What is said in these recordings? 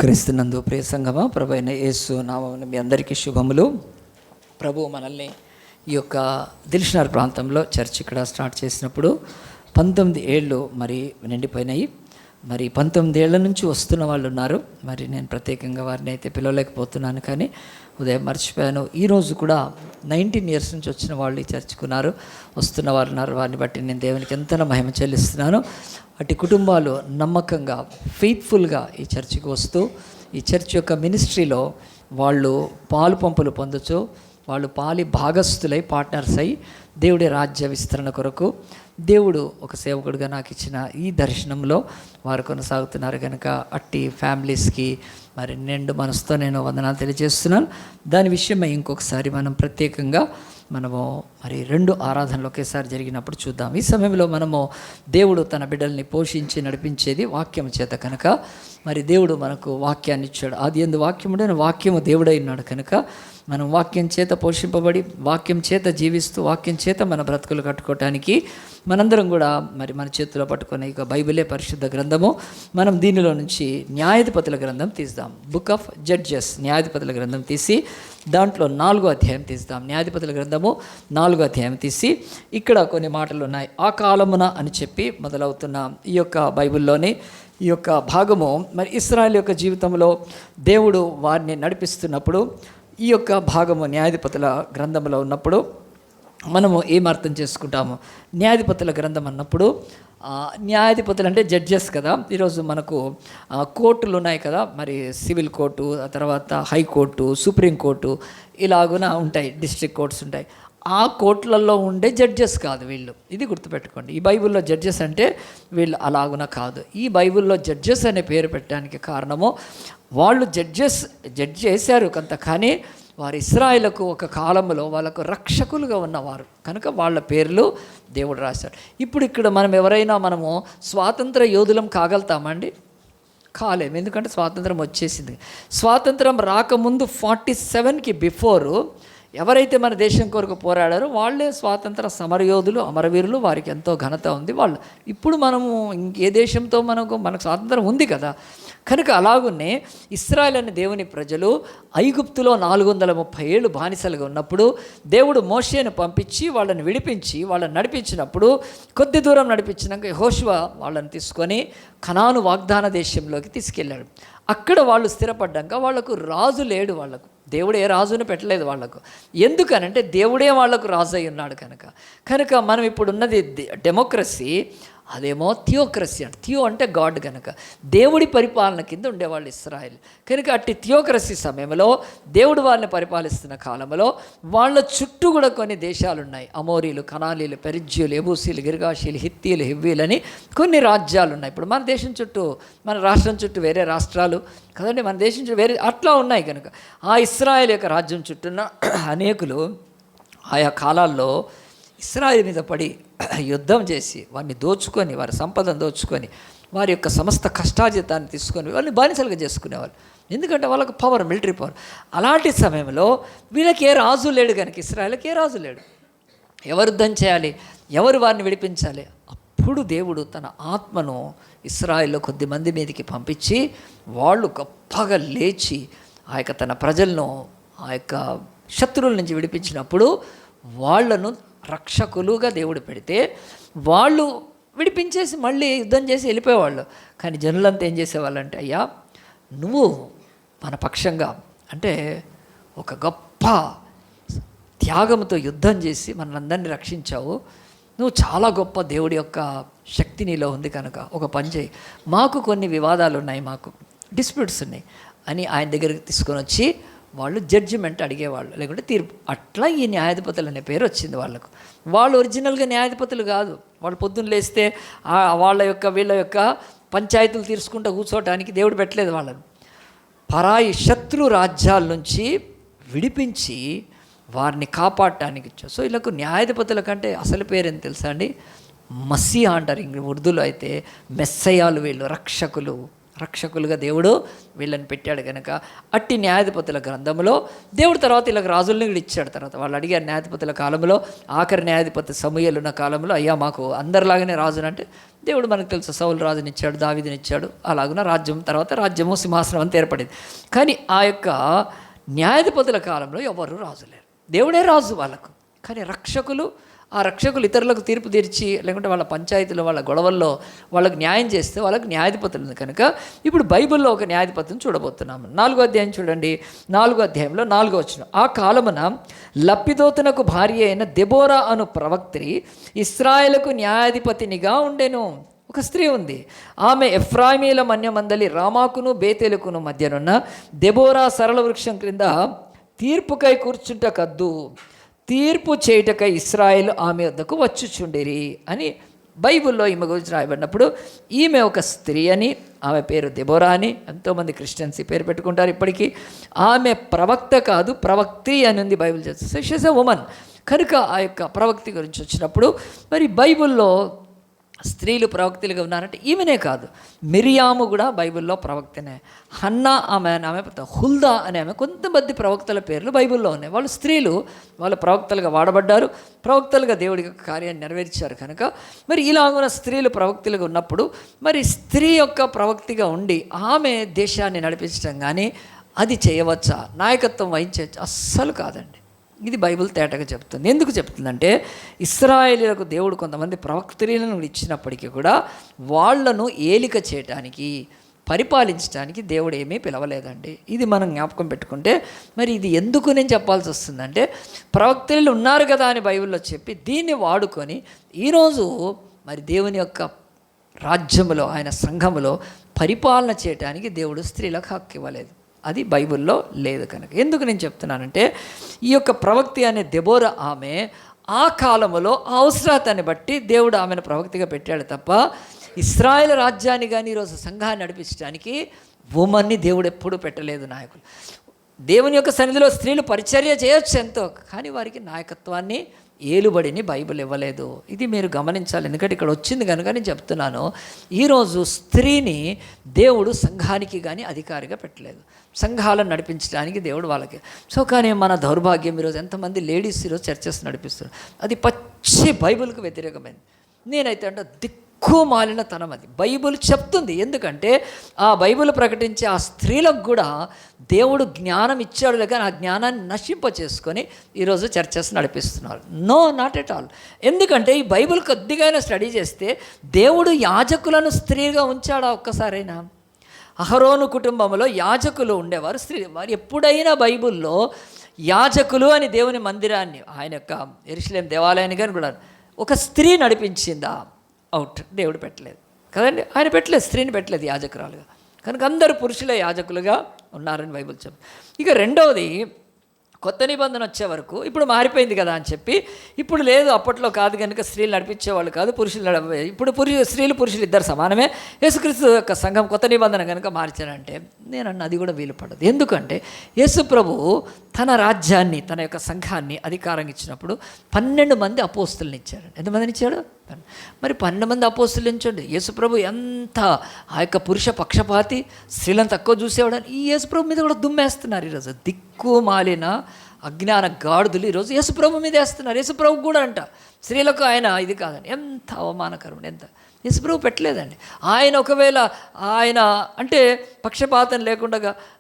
క్రీస్తునందు ప్రియ సంగమా, ప్రభు అయిన యేసు నామమున మీ అందరికీ శుభములు. ప్రభు మనల్ని ఈ యొక్క దిల్షనగర్ ప్రాంతంలో చర్చ్ ఇక్కడ స్టార్ట్ చేసినప్పుడు 19 ఏళ్ళు మరి నిండిపోయినాయి. మరి 19 ఏళ్ల నుంచి వస్తున్న వాళ్ళు ఉన్నారు. మరి నేను ప్రత్యేకంగా వారిని అయితే పిలవలేకపోతున్నాను, కానీ ఉదయం మర్చిపోయాను. ఈరోజు కూడా 19 ఇయర్స్ నుంచి వచ్చిన వాళ్ళు ఈ చర్చ్కున్నారు, వస్తున్న వారు ఉన్నారు. వారిని బట్టి నేను దేవునికి ఎంతనో మహిమ చెల్లిస్తున్నాను. అటు కుటుంబాలు నమ్మకంగా ఫెయిత్ఫుల్గా ఈ చర్చికి వస్తూ ఈ చర్చ్ యొక్క మినిస్ట్రీలో వాళ్ళు పాలు పంపులు పొందొచ్చు, వాళ్ళు పాలి భాగస్థులై పార్ట్నర్స్ అయి దేవుడి రాజ్య విస్తరణ కొరకు దేవుడు ఒక సేవకుడిగా నాకు ఇచ్చిన ఈ దర్శనంలో వారు కొనసాగుతున్నారు. కనుక అట్టి ఫ్యామిలీస్కి మరి నిండు మనసుతో నేను వందనాలు తెలియజేస్తున్నాను. దాని విషయమై ఇంకొకసారి మనం ప్రత్యేకంగా మనము మరి 2 ఆరాధనలు ఒకేసారి జరిగినప్పుడు చూద్దాం. ఈ సమయంలో మనము దేవుడు తన బిడ్డల్ని పోషించి నడిపించేది వాక్యం చేత కనుక మరి దేవుడు మనకు వాక్యాన్ని ఇచ్చాడు. ఆది యందు వాక్యముడైన వాక్యము దేవుడై ఉన్నాడు కనుక మనం వాక్యం చేత పోషింపబడి వాక్యం చేత జీవిస్తూ వాక్యం చేత మన బ్రతుకులు కట్టుకోవటానికి మనందరం కూడా మరి మన చేతిలో పట్టుకునే ఇక బైబిలే పరిశుద్ధ గ్రంథము. మనం దీనిలో నుంచి న్యాయాధిపతుల గ్రంథం తీద్దాం. బుక్ ఆఫ్ జడ్జెస్, న్యాయాధిపతుల గ్రంథం తీసి దాంట్లో 4వ అధ్యాయం తీద్దాం. న్యాయాధిపతుల గ్రంథము 4వ అధ్యాయం తీసి ఇక్కడ కొన్ని మాటలు ఉన్నాయి. ఆ కాలమున అని చెప్పి మొదలవుతున్న ఈ యొక్క బైబిల్లోని ఈ యొక్క భాగము మరి ఇశ్రాయేలు యొక్క జీవితంలో దేవుడు వారిని నడిపిస్తున్నప్పుడు ఈ యొక్క భాగము న్యాయాధిపతుల గ్రంథంలో ఉన్నప్పుడు మనము ఏం అర్థం చేసుకుంటాము? న్యాయాధిపతుల గ్రంథం అన్నప్పుడు న్యాయాధిపతులు అంటే జడ్జెస్ కదా. ఈరోజు మనకు కోర్టులు ఉన్నాయి కదా, మరి సివిల్ కోర్టు, ఆ తర్వాత హైకోర్టు, సుప్రీంకోర్టు ఇలాగున ఉంటాయి, డిస్ట్రిక్ట్ కోర్ట్స్ ఉంటాయి. ఆ కోర్టులలో ఉండే జడ్జెస్ కాదు వీళ్ళు, ఇది గుర్తుపెట్టుకోండి. ఈ బైబిల్లో జడ్జెస్ అంటే వీళ్ళు అలాగున కాదు. ఈ బైబిల్లో జడ్జెస్ అనే పేరు పెట్టడానికి కారణము వాళ్ళు జడ్జ్ చేశారు కొంత, కానీ వారు ఇశ్రాయేలుకు ఒక కాలంలో వాళ్ళకు రక్షకులుగా ఉన్నవారు కనుక వాళ్ళ పేర్లు దేవుడు రాశాడు. ఇప్పుడు ఇక్కడ మనము స్వాతంత్ర యోధులం కాగలుగుతామండి? కాలేము, ఎందుకంటే స్వాతంత్రం వచ్చేసింది. స్వాతంత్రం రాకముందు 47కి బిఫోరు ఎవరైతే మన దేశం కొరకు పోరాడారో వాళ్ళే స్వాతంత్ర సమరయోధులు, అమరవీరులు. వారికి ఎంతో ఘనత ఉంది. వాళ్ళు ఇప్పుడు మనము ఏ దేశంతో మనకు స్వాతంత్రం ఉంది కదా. కనుక అలాగునే ఇశ్రాయేల్ అనే దేవుని ప్రజలు ఐగుప్తులో 430 ఏళ్ళు బానిసలుగా ఉన్నప్పుడు దేవుడు మోషేను పంపించి వాళ్ళని విడిపించి వాళ్ళని నడిపించినప్పుడు కొద్ది దూరం నడిపించినాక యెహోషువ వాళ్ళని తీసుకొని కనాను వాగ్దాన దేశంలోకి తీసుకెళ్ళాడు. అక్కడ వాళ్ళు స్థిరపడ్డాక వాళ్ళకు రాజు లేడు. వాళ్ళకు దేవుడు ఏ రాజును పెట్టలేదు వాళ్ళకు. ఎందుకనంటే దేవుడే వాళ్ళకు రాజు అయి ఉన్నాడు కనుక మనం ఇప్పుడు ఉన్నది డెమోక్రసీ, అదేమో థియోక్రసీ అంటే థియో అంటే గాడ్ కనుక దేవుడి పరిపాలన కింద ఉండేవాళ్ళు ఇశ్రాయేల్. కనుక అట్టి థియోక్రసీ సమయంలో దేవుడు వాళ్ళని పరిపాలిస్తున్న కాలంలో వాళ్ళ చుట్టూ కూడా కొన్ని దేశాలు ఉన్నాయి. అమోరీలు, కనాలీలు, పెరిజ్జీలు, ఎబూసీలు, గిర్గాషీలు, హిత్తీలు, హివ్వీలని కొన్ని రాజ్యాలు ఉన్నాయి. ఇప్పుడు మన దేశం చుట్టూ, మన రాష్ట్రం చుట్టూ వేరే రాష్ట్రాలు కదండి, మన దేశం చుట్టూ వేరే అట్లా ఉన్నాయి. కనుక ఆ ఇశ్రాయేల్ యొక్క రాజ్యం చుట్టూన్న అనేకులు ఆయా కాలాల్లో ఇశ్రాయేల్ మీద పడి యుద్ధం చేసి వారిని దోచుకొని, వారి సంపదను దోచుకొని, వారి యొక్క సమస్త కష్టాజితాన్ని తీసుకొని వాళ్ళని బానిసలుగా చేసుకునేవాళ్ళు. ఎందుకంటే వాళ్ళకు పవర్, మిలిటరీ పవర్. అలాంటి సమయంలో వీళ్ళకి ఏ రాజు లేడు కనుక ఇశ్రాయేల్కి ఏ రాజు లేడు. ఎవరు యుద్ధం చేయాలి? ఎవరు వారిని విడిపించాలి? అప్పుడు దేవుడు తన ఆత్మను ఇశ్రాయేల్లో కొద్దిమంది మీదకి పంపించి వాళ్ళు గొప్పగా లేచి ఆ యొక్క తన ప్రజలను ఆ యొక్క శత్రువుల నుంచి విడిపించినప్పుడు వాళ్ళను రక్షకులుగా దేవుడు పెడితే వాళ్ళు విడిపించేసి మళ్ళీ యుద్ధం చేసి వెళ్ళిపోయేవాళ్ళు. కానీ జనులంతా ఏం చేసేవాళ్ళంటే, అయ్యా నువ్వు మన పక్షంగా అంటే ఒక గొప్ప త్యాగంతో యుద్ధం చేసి మనందరినీ రక్షించావు, నువ్వు చాలా గొప్ప దేవుడి యొక్క శక్తి నీలో ఉంది కనుక ఒక పని చేయి, మాకు కొన్ని వివాదాలు ఉన్నాయి, మాకు డిస్ప్యూట్స్ ఉన్నాయి అని ఆయన దగ్గరికి తీసుకొని వచ్చి వాళ్ళు జడ్జిమెంట్ అడిగేవాళ్ళు, లేకుంటే తీర్పు. అట్లా ఈ న్యాయాధిపతులు అనే పేరు వచ్చింది వాళ్ళకు. వాళ్ళు ఒరిజినల్గా న్యాయాధిపతులు కాదు. వాళ్ళు పొద్దున్న లేస్తే వీళ్ళ యొక్క పంచాయతీలు తీర్చుకుంటూ కూర్చోవటానికి దేవుడు పెట్టలేదు వాళ్ళను. పరాయి శత్రు రాజ్యాల నుంచి విడిపించి వారిని కాపాడటానికి ఇచ్చారు. సో వీళ్ళకు న్యాయాధిపతుల కంటే అసలు పేరేం తెలుసా అండి? మసీహా అంటారు. ఉర్దూలో అయితే మెస్సయాలు. వీళ్ళు రక్షకులు, రక్షకులుగా దేవుడు వీళ్ళని పెట్టాడు కనుక అట్టి న్యాయాధిపతుల గ్రంథంలో దేవుడు తర్వాత వీళ్ళకి రాజుల్ని కూడా ఇచ్చాడు. తర్వాత వాళ్ళు అడిగారు న్యాయాధిపతుల కాలంలో, ఆఖరి న్యాయాధిపతి సమూయేలు ఉన్న కాలంలో, అయ్యా మాకు అందరిలాగానే రాజునంటే దేవుడు మనకు తెలుసు సౌలు రాజుని ఇచ్చాడు, దావీదుని ఇచ్చాడు. అలాగున రాజ్యం తర్వాత రాజ్యము సింహాసనం అంతా ఏర్పడింది. కానీ ఆ యొక్క న్యాయాధిపతుల కాలంలో ఎవరు రాజు లేరు, దేవుడే రాజు వాళ్ళకు. కానీ రక్షకులు, ఆ రక్షకులు ఇతరులకు తీర్పు తీర్చి లేకుంటే వాళ్ళ పంచాయతీలో వాళ్ళ గొడవల్లో వాళ్ళకు న్యాయం చేస్తే వాళ్ళకు న్యాయాధిపతులు ఉంది. కనుక ఇప్పుడు బైబిల్లో ఒక న్యాయాధిపతిని చూడబోతున్నాము. 4వ అధ్యాయం చూడండి. 4వ అధ్యాయంలో 4వ వచనం, ఆ కాలమున లప్పిదోతునకు భార్య అయిన దెబోరా అను ప్రవక్త్రి ఇశ్రాయేలుకు న్యాయాధిపతినిగా ఉండెను. ఒక స్త్రీ ఉంది, ఆమె ఎఫ్రాయిమీల మన్యమందలి రామాకును బేతేలుకును మధ్యనున్న దెబోరా సరళ వృక్షం క్రింద తీర్పుకై కూర్చుంట కద్దు, తీర్పు చేయుటకై ఇశ్రాయేలు ఆమె వద్దకు వచ్చుచుండిరి అని బైబిల్లో ఈమె గురించి రాయబడినప్పుడు, ఈమె ఒక స్త్రీ అని, ఆమె పేరు దెబోరా అని ఎంతోమంది క్రిస్టియన్స్ ఈ పేరు పెట్టుకుంటారు ఇప్పటికీ. ఆమె ప్రవక్త కాదు, ప్రవక్తి అని ఉంది బైబిల్ చేస్తుంది. So she is a woman. కనుక ఆ యొక్క ప్రవక్తి గురించి వచ్చినప్పుడు మరి బైబిల్లో స్త్రీలు ప్రవక్తలుగా ఉన్నారంటే ఈమెనే కాదు, మిరియాము కూడా బైబిల్లో ప్రవక్తనే. హన్నా ఆమె హుల్దా అనే ఆమె, కొంతమంది ప్రవక్తల పేర్లు బైబిల్లో ఉన్నాయి. వాళ్ళు స్త్రీలు, వాళ్ళు ప్రవక్తలుగా వాడబడ్డారు, ప్రవక్తలుగా దేవుడి యొక్క కార్యాన్ని నెరవేర్చారు. కనుక మరి ఇలాగున్న స్త్రీలు ప్రవక్తలుగా ఉన్నప్పుడు మరి స్త్రీ యొక్క ప్రవక్తిగా ఉండి ఆమె దేశాన్ని నడిపించడం కానీ అది చేయవచ్చా, నాయకత్వం వహించవచ్చు? అస్సలు కాదండి. ఇది బైబిల్ తేటగా చెప్తుంది. ఎందుకు చెప్తుందంటే, ఇశ్రాయేలీలకు దేవుడు కొంతమంది ప్రవక్తలను ఇచ్చినప్పటికీ కూడా వాళ్లను ఏలిక చేయటానికి, పరిపాలించడానికి దేవుడు ఏమీ పిలవలేదండి. ఇది మనం జ్ఞాపకం పెట్టుకుంటే మరి ఇది ఎందుకు నేను చెప్పాల్సి వస్తుందంటే, ప్రవక్తలు ఉన్నారు కదా అని బైబిల్లో చెప్పి దీన్ని వాడుకొని ఈరోజు మరి దేవుని యొక్క రాజ్యములో, ఆయన సంఘములో పరిపాలన చేయటానికి దేవుడు స్త్రీలకు హక్కు ఇవ్వలేదు. అది బైబిల్లో లేదు. కనుక ఎందుకు నేను చెప్తున్నానంటే, ఈ యొక్క ప్రవక్తి అనే దెబోరా ఆమె ఆ కాలంలో అవసరాన్ని బట్టి దేవుడు ఆమెను ప్రవక్తిగా పెట్టాడు తప్ప ఇశ్రాయేల్ రాజ్యాన్ని కానీ ఈరోజు సంఘాన్ని నడిపించడానికి ఉమన్ని దేవుడు ఎప్పుడూ పెట్టలేదు. నాయకులు దేవుని యొక్క సన్నిధిలో స్త్రీలు పరిచర్య చేయొచ్చు ఎంతో, కానీ వారికి నాయకత్వాన్ని, ఏలుబడిని బైబిల్ ఇవ్వలేదు. ఇది మీరు గమనించాలి. ఎందుకంటే ఇక్కడ వచ్చింది కనుక నేను చెప్తున్నాను. ఈరోజు స్త్రీని దేవుడు సంఘానికి కానీ అధికారిగా పెట్టలేదు, సంఘాలను నడిపించడానికి దేవుడు వాళ్ళకి. సో కానీ మన దౌర్భాగ్యం ఈరోజు ఎంతమంది లేడీస్ ఈరోజు చర్చెస్ నడిపిస్తున్నారు, అది పచ్చి బైబిల్కు వ్యతిరేకమైంది. నేనైతే అంటే మాలిన తనం అది బైబిల్ చెప్తుంది. ఎందుకంటే ఆ బైబిల్ ప్రకటించే ఆ స్త్రీలకు కూడా దేవుడు జ్ఞానం ఇచ్చాడు, లేక ఆ జ్ఞానాన్ని నశింప చేసుకొని ఈరోజు చర్చెస్ నడిపిస్తున్నారు. No, not at all. ఎందుకంటే ఈ బైబిల్ కొద్దిగా స్టడీ చేస్తే దేవుడు యాజకులను స్త్రీగా ఉంచాడా ఒక్కసారైనా? అహరోను కుటుంబంలో యాజకులు ఉండేవారు, స్త్రీ. వారు ఎప్పుడైనా బైబిల్లో యాజకులు అని దేవుని మందిరాన్ని, ఆయన యొక్క యెరూషలేం దేవాలయాన్ని కానీ కూడా ఒక స్త్రీ నడిపించిందా? అవుట్. దేవుడు పెట్టలేదు కదండి, ఆయన పెట్టలేదు, స్త్రీని పెట్టలేదు యాజకురాలుగా. కనుక అందరూ పురుషులే యాజకులుగా ఉన్నారని బైబిల్ చెప్తుంది. ఇక రెండవది, కొత్త నిబంధన వచ్చే వరకు ఇప్పుడు మారిపోయింది కదా అని చెప్పి, ఇప్పుడు లేదు అప్పట్లో కాదు కనుక స్త్రీలు నడిపించేవాళ్ళు కాదు, పురుషులు ఇప్పుడు స్త్రీలు పురుషులు ఇద్దరు సమానమే. యేసుక్రీస్తు యొక్క సంఘం కొత్త నిబంధన కనుక మార్చారంటే నేను అది కూడా వీలు పడదు. ఎందుకంటే యేసు ప్రభు తన రాజ్యాన్ని, తన యొక్క సంఘాన్ని అధికారంగా ఇచ్చినప్పుడు 12 మంది అపోస్తులను ఇచ్చాడు. ఎంతమందిని ఇచ్చాడు? మరి 12 మంది అపోస్తులు ఉంచండి. యేసు ప్రభు ఎంత ఆ యొక్క పురుష పక్షపాతి, స్త్రీలను తక్కువ చూసేవాడని ఈ యేసు ప్రభు మీద కూడా దుమ్మేస్తున్నారు. ఈరోజు దిక్కుమాలిన అజ్ఞాన గాడుదులు ఈరోజు యేసు ప్రభు మీద వేస్తున్నారు. యేసు ప్రభు కూడా అంట స్త్రీలకు ఆయన ఇది కాదని. ఎంత అవమానకరం! ఎంత యేసు ప్రభు పెట్టలేదండి. ఆయన ఒకవేళ ఆయన అంటే పక్షపాతం లేకుండా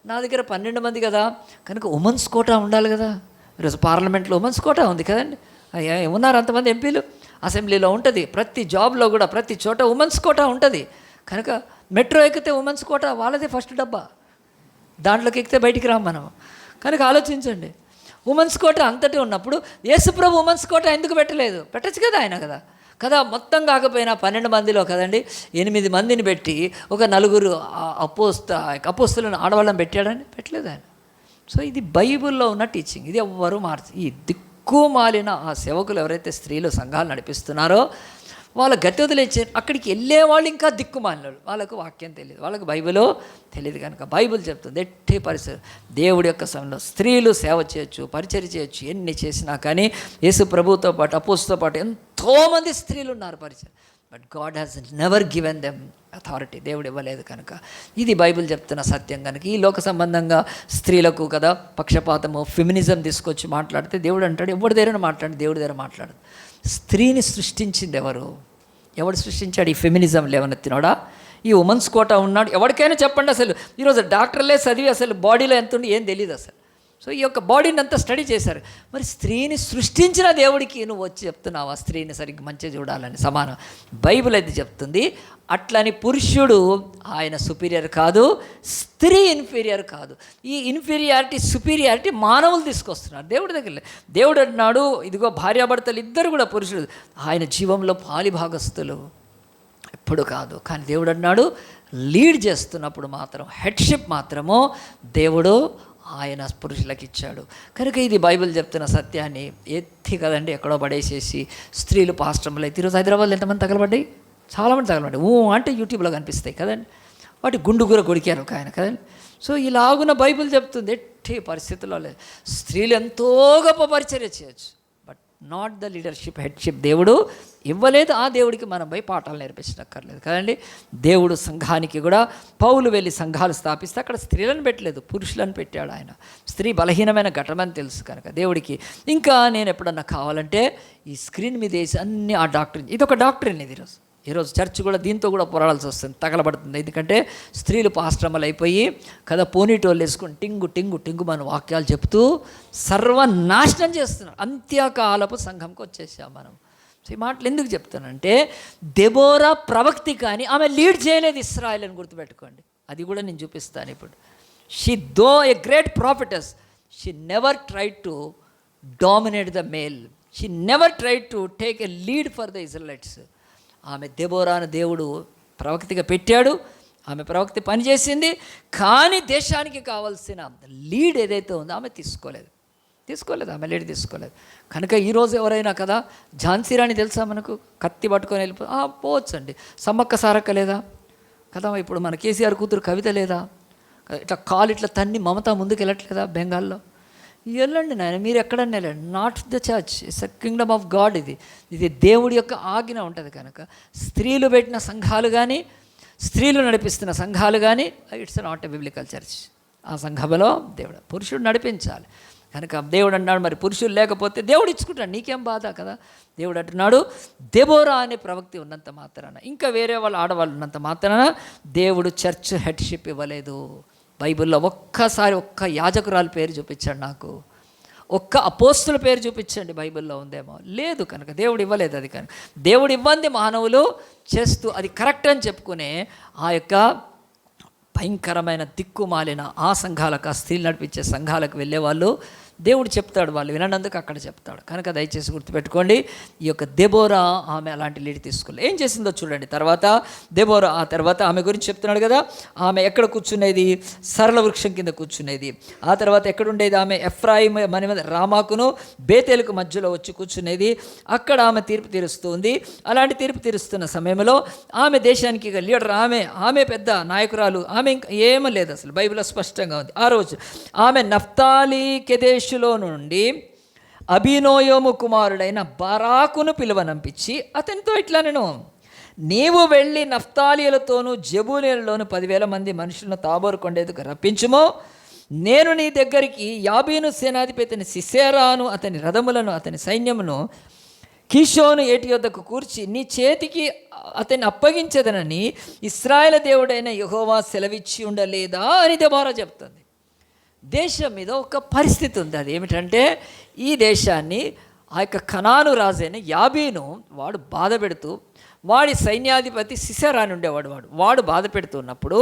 నా దగ్గర 12 మంది కదా కనుక ఉమెన్స్ కోటా ఉండాలి కదా. ఈరోజు పార్లమెంట్లో ఉమెన్స్ కోటా ఉంది కదండి, ఉన్నారు అంతమంది ఎంపీలు, అసెంబ్లీలో ఉంటుంది, ప్రతి జాబ్లో కూడా ప్రతి చోట ఉమెన్స్ కోటా ఉంటుంది. కనుక మెట్రో ఎక్కితే ఉమెన్స్ కోటా వాళ్ళదే ఫస్ట్ డబ్బా, దాంట్లోకి ఎక్కితే బయటికి రాం మనం. కనుక ఆలోచించండి, ఉమెన్స్ కోటా అంతటి ఉన్నప్పుడు యేసుప్రభు ఉమెన్స్ కోటా ఎందుకు పెట్టలేదు? పెట్టచ్చు కదా ఆయన కదా మొత్తం కాకపోయినా 12 మందిలో కదండి 8 మందిని పెట్టి ఒక 4 అపోస్తులను ఆడవాళ్ళని పెట్టాడని పెట్టలేదు ఆయన. సో ఇది బైబిల్లో ఉన్న టీచింగ్, ఇది ఎవ్వరూ ఈ దిక్కుమాలిన ఆ సేవకులు ఎవరైతే స్త్రీలు సంఘాలు నడిపిస్తున్నారో వాళ్ళ గతి వదిలేచ్చే అక్కడికి వెళ్ళేవాళ్ళు ఇంకా దిక్కుమాలిన వాళ్ళకు వాక్యం తెలియదు, వాళ్ళకు బైబిలో తెలియదు. కనుక బైబిల్ చెప్తుంది ఎట్టి పరిస్థితి దేవుడి యొక్క సమయంలో స్త్రీలు సేవ చేయొచ్చు, పరిచర్య చేయొచ్చు, ఎన్ని చేసినా కానీ యేసు ప్రభుతో పాటు అపోస్తుతో పాటు ఎంతోమంది స్త్రీలు ఉన్నారు పరిచయం. But God has never given them authority. దేవుడు ఇవ్వలేదు కనుక. ఇది బైబిల్ చెప్తున్న సత్యం కనుక. ఈ లోక సంబంధంగా స్త్రీలకు కదా పక్షపాతము, ఫెమినిజం తీసుకొచ్చి మాట్లాడితే దేవుడు అంటాడు ఎవరి దగ్గర మాట్లాడు, దేవుడి దగ్గర మాట్లాడు. స్త్రీని సృష్టించింది ఎవరు? ఎవడు సృష్టించాడు? ఈ ఫెమినిజం లేవనెత్తినోడా? ఈ ఉమెన్స్ కోటా ఉన్నాడు? ఎవరికైనా చెప్పండి. అసలు ఈరోజు డాక్టర్లే చదివి అసలు బాడీలో ఎంత ఉంది ఏం తెలియదు అసలు. సో ఈ యొక్క బాడీని అంతా స్టడీ చేశారు. మరి స్త్రీని సృష్టించిన దేవుడికి నువ్వు వచ్చి చెప్తున్నావు ఆ స్త్రీని సరిగ్గా మంచిగా చూడాలని? సమానం. బైబిల్ అయితే చెప్తుంది. అట్లని పురుషుడు ఆయన సుపీరియర్ కాదు, స్త్రీ ఇన్ఫీరియర్ కాదు. ఈ ఇన్ఫీరియారిటీ సుపీరియారిటీ మానవులు తీసుకొస్తున్నారు దేవుడి దగ్గర. దేవుడు అంటున్నాడు, ఇదిగో భార్యాభర్తలు ఇద్దరు కూడా పురుషుడు ఆయన జీవంలో పాలిభాగస్తులు, ఎప్పుడు కాదు. కానీ దేవుడు అన్నాడు లీడ్ చేస్తున్నప్పుడు మాత్రం, హెడ్షిప్ మాత్రము దేవుడు ఆయన పురుషులకు ఇచ్చాడు కనుక. ఇది బైబిల్ చెప్తున్న సత్యాన్ని ఎత్తి కదండి ఎక్కడో పడేసేసి స్త్రీలు పాస్టర్లు అయితే ఈరోజు హైదరాబాద్లో ఎంతమంది తగలబడ్డాయి? చాలామంది తగలబడ్డాయి. అంటే యూట్యూబ్లో కనిపిస్తాయి కదండి. వాటి గుండుగుర కొడికారు ఒక ఆయన కదండి. సో ఇలాగున్న బైబిల్ చెప్తుంది ఎట్టి పరిస్థితుల్లో లేదు. స్త్రీలు ఎంతో గొప్ప పరిచర్య చేయొచ్చు, but not the leadership, headship దేవుడు ఇవ్వలేదు. ఆ దేవుడికి మనం పోయి పాఠాలు నేర్పించక్కర్లేదు కదండి. దేవుడు సంఘానికి కూడా పౌలు వెళ్ళి సంఘాలు స్థాపిస్తే అక్కడ స్త్రీలను పెట్టలేదు, పురుషులను పెట్టాడు ఆయన. స్త్రీ బలహీనమైన ఘటమని తెలుసు కనుక దేవుడికి. ఇంకా నేను ఎప్పుడన్నా కావాలంటే ఈ స్క్రీన్ మీద వేసి అన్ని ఆ డాక్టరీన్, ఇదొక డాక్టరీన్. ఇది ఈరోజు చర్చ్ కూడా దీంతో కూడా పోరాడాల్సి వస్తుంది, తగలబడుతుంది. ఎందుకంటే స్త్రీలు పాస్ట్రమలు అయిపోయి కదా పోనీటోళ్ళు వేసుకుని టింగు టింగు టింగు మన వాక్యాలు చెప్తూ సర్వనాశనం చేస్తున్నారు. అంత్యకాలపు సంఘంకి వచ్చేసాం మనం. సో ఈ మాటలు ఎందుకు చెప్తానంటే, దెబోరా ప్రవక్తి కానీ ఆమె లీడ్ చేయలేదు ఇశ్రాయేల్ అని గుర్తుపెట్టుకోండి. అది కూడా నేను చూపిస్తాను ఇప్పుడు. She though a great prophetess, she never tried to dominate the male, she never tried to take a lead for the Israelites. ఆమె దెబోరాను దేవుడు ప్రవక్తిగా పెట్టాడు, ఆమె ప్రవక్తి పనిచేసింది. కానీ దేశానికి కావాల్సిన లీడ్ ఏదైతే ఉందో ఆమె తీసుకోలేదు, ఆమె లీడ్ తీసుకోలేదు. కనుక ఈరోజు ఎవరైనా కదా, ఝాన్సీ రాణి తెలుసా మనకు? కత్తి పట్టుకొని పోవచ్చు అండి. సమ్మక్క సారక్క లేదా కదా, ఇప్పుడు మన కేసీఆర్ కూతురు కవిత లేదా, ఇట్లా కాలు ఇట్లా తన్ని మమత ముందుకు వెళ్ళట్లేదా బెంగాల్లో? వెళ్ళండి నాయన, మీరు ఎక్కడన్నా వెళ్ళండి. Not the church, it's a Kingdom of God. ఇది దేవుడి యొక్క ఆజ్ఞ ఉంటుంది కనుక. స్త్రీలు పెట్టిన సంఘాలు కానీ, స్త్రీలు నడిపిస్తున్న సంఘాలు కానీ, it's not a biblical church. ఆ సంఘంలో దేవుడు పురుషుడు నడిపించాలి కనుక. దేవుడు అన్నాడు మరి పురుషులు లేకపోతే దేవుడు ఇచ్చుకుంటాడు, నీకేం బాధ కదా. దేవుడు అంటున్నాడు దెబోరా అనే ప్రవక్తి ఉన్నంత మాత్రాన, ఇంకా వేరే వాళ్ళు ఆడవాళ్ళు ఉన్నంత మాత్రాన దేవుడు చర్చ్ హెడ్షిప్ ఇవ్వలేదు. బైబిల్లో ఒక్కసారి ఒక్క యాజకురాలు పేరు చూపించండి నాకు, ఒక్క అపోస్తుల పేరు చూపించండి బైబిల్లో ఉందేమో. లేదు కనుక దేవుడు ఇవ్వలేదు. అది కనుక దేవుడు ఇవ్వంది మానవులు చేస్తూ అది కరెక్ట్ అని చెప్పుకునే ఆ యొక్క భయంకరమైన దిక్కుమాలిన ఆ సంఘాలకు, ఆ స్త్రీలు నడిపించే సంఘాలకు వెళ్ళేవాళ్ళు దేవుడు చెప్తాడు, వాళ్ళు వినందుకు అక్కడ చెప్తాడు కనుక దయచేసి గుర్తుపెట్టుకోండి. ఈ యొక్క దెబోరా ఆమె అలాంటి లీడ్ తీసుకోలేదు. ఏం చేసిందో చూడండి. తర్వాత దెబోరా ఆ తర్వాత ఆమె గురించి చెప్తున్నాడు కదా, ఆమె ఎక్కడ కూర్చునేది? సరళ వృక్షం కింద కూర్చునేది. ఆ తర్వాత ఎక్కడుండేది? ఆమె ఎఫ్రాయిం మన రామాకును బేతేలుకు మధ్యలో వచ్చి కూర్చునేది. అక్కడ ఆమె తీర్పు తీరుస్తుంది. అలాంటి తీర్పు తీరుస్తున్న సమయంలో ఆమె దేశానికి లీడర్, ఆమె పెద్ద నాయకురాలు. ఆమె ఇంకా ఏమీ లేదు అసలు, బైబిల్లో స్పష్టంగా ఉంది. ఆ రోజు ఆమె నఫ్తాలి కెదేశ్ లో నుండి అబీనోయోము కుమారుడైన బారాకును పిలువనంపించి అతనితో ఇట్లా, నీవు వెళ్ళి నఫ్తాలీలతోనూ జబూలీలలోను 10,000 మంది మనుషులను తాబోరు కొండేందుకు రప్పించుమో, నేను నీ దగ్గరికి యాబీను సేనాధిపతిని సిసేరాను, అతని రథములను, అతని సైన్యమును కీషోను ఏటి యొద్దకు కూర్చి నీ చేతికి అతన్ని అప్పగించదనని ఇశ్రాయేలు దేవుడైన యెహోవా సెలవిచ్చి ఉండలేదా అని దెబోరా చెప్తుంది. దేశం మీద ఒక పరిస్థితి ఉంది. అది ఏమిటంటే, ఈ దేశాన్ని ఆ యొక్క కనాను రాజైన యాబీను వాడు బాధ పెడుతూ, వాడి సైన్యాధిపతి సిసెరాని ఉండేవాడు, వాడు బాధ పెడుతున్నప్పుడు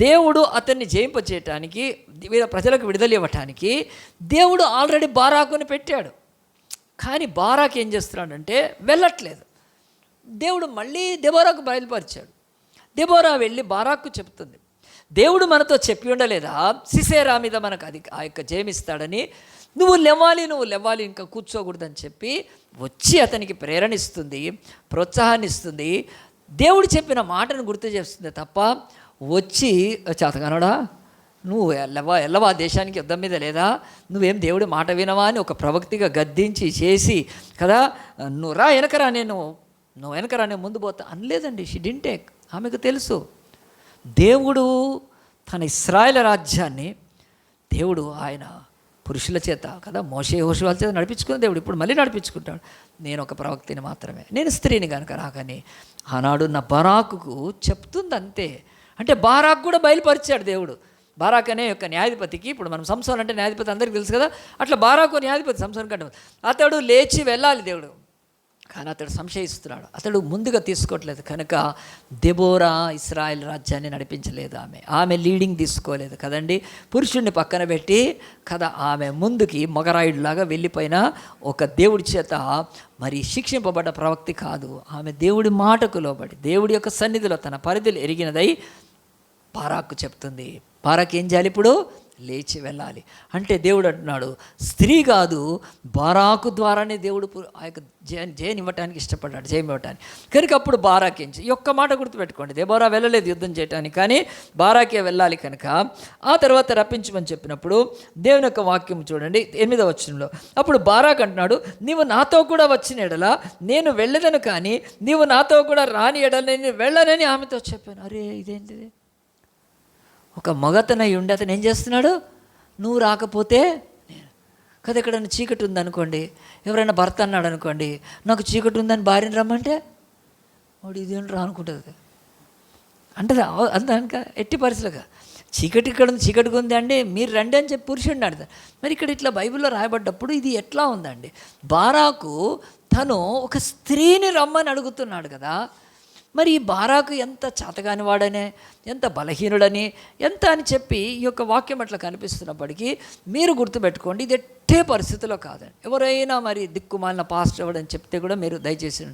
దేవుడు అతన్ని జయింపచేయటానికి, ప్రజలకు విడుదల ఇవ్వటానికి దేవుడు ఆల్రెడీ బారాకుని పెట్టాడు. కానీ బారాకు ఏం చేస్తున్నాడంటే వెళ్ళట్లేదు. దేవుడు మళ్ళీ దెబోరాకు బయలుపరిచాడు. దెబోరా వెళ్ళి బారాకు చెప్తుంది, దేవుడు మనతో చెప్పి ఉండలేదా సిసేరా మీద మనకు అది ఆ యొక్క జయమిస్తాడని? నువ్వు లేవాలి, ఇంకా కూర్చోకూడదని చెప్పి వచ్చి అతనికి ప్రేరణిస్తుంది, ప్రోత్సాహాన్ని ఇస్తుంది. దేవుడు చెప్పిన మాటను గుర్తు చేస్తుంది తప్ప వచ్చి చేతగానోడా నువ్వు వెళ్ళవా దేశానికి యుద్ధం మీద లేదా, నువ్వేం దేవుడి మాట వినవా అని ఒక ప్రవక్తిగా గద్దించి చేసి కదా, నువ్వు రా వెనకరా నేను నువ్వు వెనకరా నేను ముందు పోతా అనలేదండి. She didn't take. ఆమెకు తెలుసు దేవుడు తన ఇశ్రాయేలు రాజ్యాన్ని దేవుడు ఆయన పురుషుల చేత కదా, మోషే యెహోషువల చేత నడిపించుకున్న దేవుడు ఇప్పుడు మళ్ళీ నడిపించుకుంటాడు. నేను ఒక ప్రవక్తిని మాత్రమే, నేను స్త్రీని కనుక రాకని ఆనాడు నా బరాకుకు చెప్తుంది అంతే. అంటే బారాకు కూడా బయలుపరిచాడు దేవుడు. బారాక్ అనే యొక్క న్యాయాధిపతికి, ఇప్పుడు మనం సంసోన్ అంటే న్యాయాధిపతి అందరికీ తెలుసు కదా, అట్లా బారాకు న్యాయాధిపతి సంసోన్ కంటే అతడు లేచి వెళ్ళాలి దేవుడు, కానీ అతడు సంశయిస్తున్నాడు. అతడు ముందుగా తీసుకోవట్లేదు కనుక దెబోరా ఇశ్రాయేల్ రాజ్యాన్ని నడిపించలేదు. ఆమె లీడింగ్ తీసుకోలేదు కదండి. పురుషుడిని పక్కన పెట్టి కదా ఆమె ముందుకి మగరాయుడిలాగా వెళ్ళిపోయిన ఒక దేవుడి చేత మరి శిక్షింపబడ్డ ప్రవక్తి కాదు. ఆమె దేవుడి మాటకు లోబడి దేవుడి యొక్క సన్నిధిలో తన పరిధులు ఎరిగినదై బారాకు చెప్తుంది. బారాకు ఏం చేయాలి? ఇప్పుడు లేచి వెళ్ళాలి. అంటే దేవుడు అంటున్నాడు స్త్రీ కాదు, బారాకు ద్వారానే దేవుడు ఆ యొక్క జయం ఇవ్వటానికి ఇష్టపడ్డాడు, జయం ఇవ్వటానికి. కనుక అప్పుడు బారాకు ఏం చేయాలి? ఈ ఒక్క మాట గుర్తుపెట్టుకోండి, దెబోరా వెళ్ళలేదు యుద్ధం చేయడానికి, కానీ బారాకే వెళ్ళాలి. కనుక ఆ తర్వాత రప్పించమని చెప్పినప్పుడు దేవుని యొక్క వాక్యం చూడండి 8వ వచనంలో. అప్పుడు బారాకు అంటున్నాడు, నీవు నాతో కూడా వచ్చిన ఎడల నేను వెళ్ళదను, కానీ నీవు నాతో కూడా రాని ఎడల నేను వెళ్ళనని ఆమెతో చెప్పాను. అరే ఇదేంటిది? ఒక మగతనై ఉండి అతను ఏం చేస్తున్నాడు? నువ్వు రాకపోతే నేను కదా. ఎక్కడైనా చీకటి ఉందనుకోండి, ఎవరైనా భర్త అన్నాడు అనుకోండి, నాకు చీకటి ఉందని భార్యని రమ్మంటే వాడు ఇదేంటి రా అనుకుంటుంది అంటే అంత ఎట్టి పరిస్థితులుగా చీకటి ఇక్కడ ఉంది, చీకటిగా ఉంది అండి, మీరు రండి అని చెప్పి పురుషుడిని అడతారు. మరి ఇక్కడ ఇట్లా బైబిల్లో రాయబడ్డప్పుడు ఇది ఎట్లా ఉందండి? బారాకు తను ఒక స్త్రీని రమ్మని అడుగుతున్నాడు కదా. మరి ఈ బారాకు ఎంత చేతగాని వాడనే, ఎంత బలహీనుడని, ఎంత అని చెప్పి ఈ యొక్క వాక్యం అట్లా కనిపిస్తున్నప్పటికీ మీరు గుర్తుపెట్టుకోండి, ఇది ఎట్టే పరిస్థితిలో కాదండి. ఎవరైనా మరి దిక్కుమాలిన పాస్టర్ అవ్వడని చెప్తే కూడా మీరు దయచేసి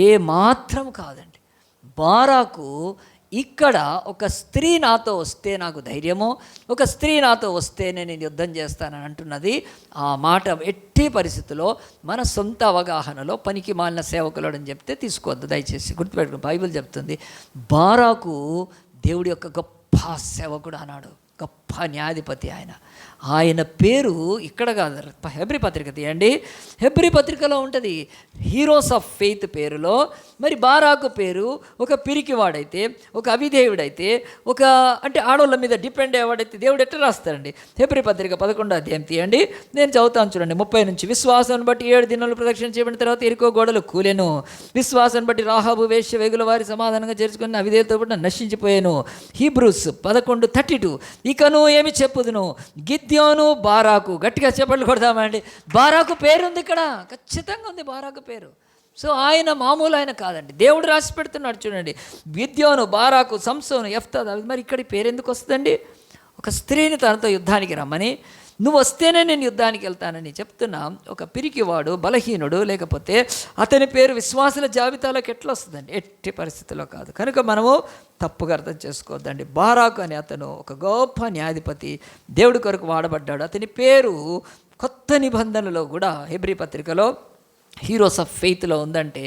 ఏ మాత్రం కాదండి. బారాకు ఇక్కడ ఒక స్త్రీ నాతో వస్తే నాకు ధైర్యము, ఒక స్త్రీ నాతో వస్తేనే నేను యుద్ధం చేస్తానని అంటున్నది. ఆ మాట ఎట్టి పరిస్థితుల్లో మన సొంత అవగాహనలో పనికి మాలిన సేవకులు అని చెప్తే తీసుకోవద్దు దయచేసి గుర్తుపెట్టుకుని. బైబిల్ చెప్తుంది బారాకు దేవుడి యొక్క గొప్ప సేవకుడు అన్నాడు, గొప్ప న్యాయాధిపతి ఆయన పేరు ఇక్కడ కాదు, హెబ్రీ పత్రిక తీయండి, హెబ్రీ పత్రికలో ఉంటుంది. హీరోస్ ఆఫ్ ఫెయిత్ పేరులో మరి బారాకు పేరు ఒక పిరికివాడైతే, ఒక అవిధేయుడైతే, ఒక అంటే ఆడవాళ్ళ మీద డిపెండ్ అయ్యేవాడైతే దేవుడు ఎట్లా రాస్తారండి? హెబ్రీ పత్రిక 11వ అధ్యాయం తీయండి, నేను చదువుతాను చూడండి 30 నుంచి. విశ్వాసం బట్టి 7 దినాలు ప్రదక్షిణ చేయబడిన తర్వాత ఎరికో గోడలు కూలెను. విశ్వాసం బట్టి రాహాబు వేశ్య వేగుల వారి సమాధానంగా చేర్చుకుని అవిధేయులతో కూడా నశించిపోయాను. హీబ్రూస్ 11:32. ఇకను ఏమి చెప్పుదును? గిద్యోను బారాకు. గట్టిగా చెప్పట్లు కొడదామండి. బారాకు పేరుంది ఇక్కడ, ఖచ్చితంగా ఉంది బారాకు పేరు. సో ఆయన మామూలు ఆయన కాదండి, దేవుడు రాసి పెడుతున్నాడు చూడండి. గిద్యోను, బారాకు, సంసోను, యెఫ్తా, దావీదు. మరి ఇక్కడ పేరు ఎందుకు వస్తుందండి? ఒక స్త్రీని తనతో యుద్ధానికి రమ్మని, నువ్వు వస్తేనే నేను యుద్ధానికి వెళ్తానని చెప్తున్నా ఒక పిరికివాడు, బలహీనుడు, లేకపోతే అతని పేరు విశ్వాసుల జాబితాలోకి ఎట్లా వస్తుందండి? ఎట్టి పరిస్థితుల్లో కాదు. కనుక మనము తప్పుగా అర్థం చేసుకోవద్దండి. బారాకు అని అతను ఒక గొప్ప న్యాయాధిపతి, దేవుడి కొరకు వాడబడ్డాడు. అతని పేరు కొత్త నిబంధనలో కూడా హెబ్రీ పత్రికలో హీరోస్ ఆఫ్ ఫెయిత్లో ఉందంటే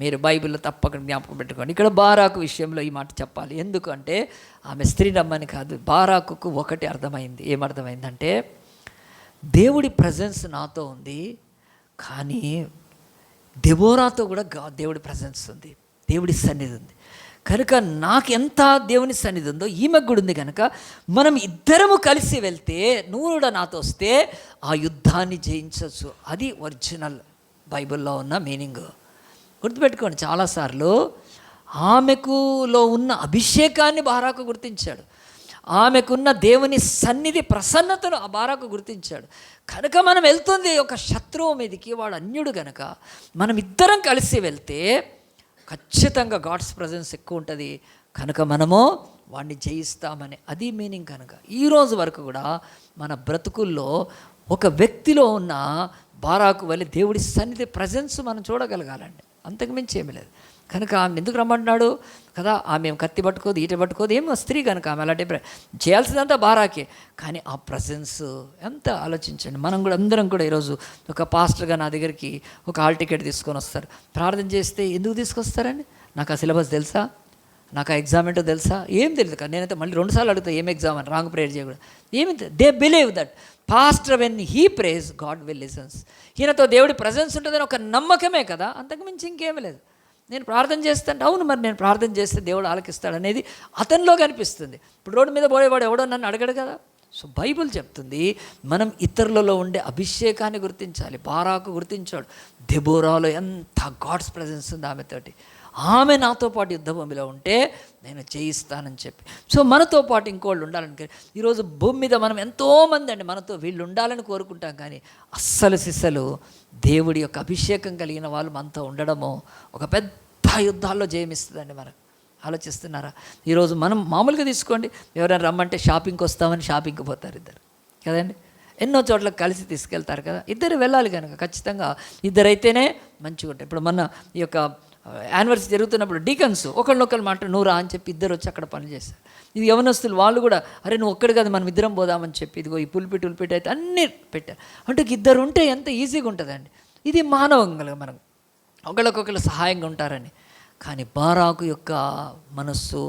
మీరు బైబిల్లో తప్పక జ్ఞాపకం పెట్టుకోండి. ఇక్కడ బారాకు విషయంలో ఈ మాట చెప్పాలి. ఎందుకంటే ఆమె స్త్రీ నమ్మని కాదు, బారాకుకు ఒకటి అర్థమైంది. ఏమర్థమైందంటే దేవుడి ప్రజెన్స్ నాతో ఉంది, కానీ దెబోరాతో కూడా దేవుడి ప్రజెన్స్ ఉంది, దేవుడి సన్నిధి ఉంది. కనుక నాకు ఎంత దేవుని సన్నిధి ఉందో ఈమెకు కూడా ఉంది. కనుక మనం ఇద్దరము కలిసి వెళ్తే, నువ్వు కూడా నాతో వస్తే ఆ యుద్ధాన్ని జయించవచ్చు. అది ఒరిజినల్ బైబిల్లో ఉన్న మీనింగ్. గుర్తుపెట్టుకోండి, చాలాసార్లు ఆమెకులో ఉన్న అభిషేకాన్ని బారాకు గుర్తించాడు, ఆమెకున్న దేవుని సన్నిధి ప్రసన్నతను ఆ బారాకు గుర్తించాడు. కనుక మనం వెళ్తుంది ఒక శత్రువు మీదకి, వాడు అన్యుడు. కనుక మనం ఇద్దరం కలిసి వెళ్తే ఖచ్చితంగా గాడ్స్ ప్రజెన్స్ ఎక్కువ ఉంటుంది. కనుక మనము వాడిని జయిస్తామని అది మీనింగ్. కనుక ఈరోజు వరకు కూడా మన బ్రతుకుల్లో ఒక వ్యక్తిలో ఉన్న బారాకు వల్ల దేవుడి సన్నిధి ప్రజెన్స్ మనం చూడగలగాలండి, అంతకుమించి ఏమీ లేదు. కనుక ఆమె ఎందుకు రమ్మంటున్నాడు కదా? ఆమె కత్తి పట్టుకోదు, ఈట పట్టుకోదు, ఏమో స్త్రీ కనుక ఆమె అలాంటి చేయాల్సిందంతా బారాకే. కానీ ఆ ప్రజెన్స్ ఎంత ఆలోచించండి. మనం కూడా అందరం కూడా ఈరోజు ఒక పాస్టర్గా నా దగ్గరికి ఒక హాల్ టికెట్ తీసుకొని వస్తారు. ప్రార్థన చేస్తే ఎందుకు తీసుకొస్తారండి? నాకు ఆ సిలబస్ తెలుసా, నాకు ఆ ఎగ్జామ్ ఏంటో తెలుసా? ఏం తెలియదు. కానీ నేనైతే మళ్ళీ 2 సార్లు అడుగుతా ఏం ఎగ్జామ్ అని, రాంగ్ ప్రేయర్ చేయకూడదు. ఏమి they believe that pastor when he prays God will listens. ఈయనతో దేవుడి ప్రజెన్స్ ఉంటుందని ఒక నమ్మకమే కదా, అంతకుమించి ఇంకేమీ లేదు. నేను ప్రార్థన చేస్తాను, అవును మరి నేను ప్రార్థన చేస్తే దేవుడు ఆలకిస్తాడు అనేది అతనిలో కనిపిస్తుంది. ఇప్పుడు రోడ్డు మీద పోయేవాడు ఎవడో నన్ను అడగడు కదా. సో బైబిల్ చెప్తుంది మనం ఇతరులలో ఉండే అభిషేకాన్ని గుర్తించాలి. బారాకు గుర్తించాడు. దెబోరాలో ఎంత గాడ్స్ ప్రజెన్స్ ఉంది ఆమెతోటి. ఆమె నాతో పాటు యుద్ధ భూమిలో ఉంటే నేను జయిస్తానని చెప్పి. సో మనతో పాటు ఇంకోళ్ళు ఉండాలని, ఈరోజు భూమి మీద మనం ఎంతోమంది అండి మనతో వీళ్ళు ఉండాలని కోరుకుంటాం, కానీ అస్సలు సిస్సలు దేవుడి యొక్క అభిషేకం కలిగిన వాళ్ళు మనతో ఉండడము ఒక పెద్ద యుద్ధాల్లో జయమిస్తుందండి. మనకు ఆలోచిస్తున్నారా? ఈరోజు మనం మామూలుగా తీసుకోండి, ఎవరైనా రమ్మంటే షాపింగ్కి వస్తామని షాపింగ్కి పోతారు ఇద్దరు కదండి. ఎన్నో చోట్ల కలిసి తీసుకెళ్తారు కదా. ఇద్దరు వెళ్ళాలి కనుక ఖచ్చితంగా ఇద్దరైతేనే మంచిగా ఉంటాయి. ఇప్పుడు మన ఈ యొక్క యానివర్సరీ జరుగుతున్నప్పుడు డీకన్స్ ఒకళ్ళొకళ్ళు మాట నువ్వు రా అని చెప్పి ఇద్దరు వచ్చి అక్కడ పని చేస్తారు. ఇది యవనస్తులు వాళ్ళు కూడా అరే నువ్వు ఒక్కడు కదా మనం ఇద్దరం పోదామని చెప్పి ఇదిగో ఈ పులిపిట్ అయితే అన్నీ పెట్టారు. అంటే ఇద్దరు ఉంటే ఎంత ఈజీగా ఉంటుందండి. ఇది మానవంగా మనం ఒకళ్ళకొకళ్ళు సహాయంగా ఉంటారని. కానీ బారాకు యొక్క మనస్సు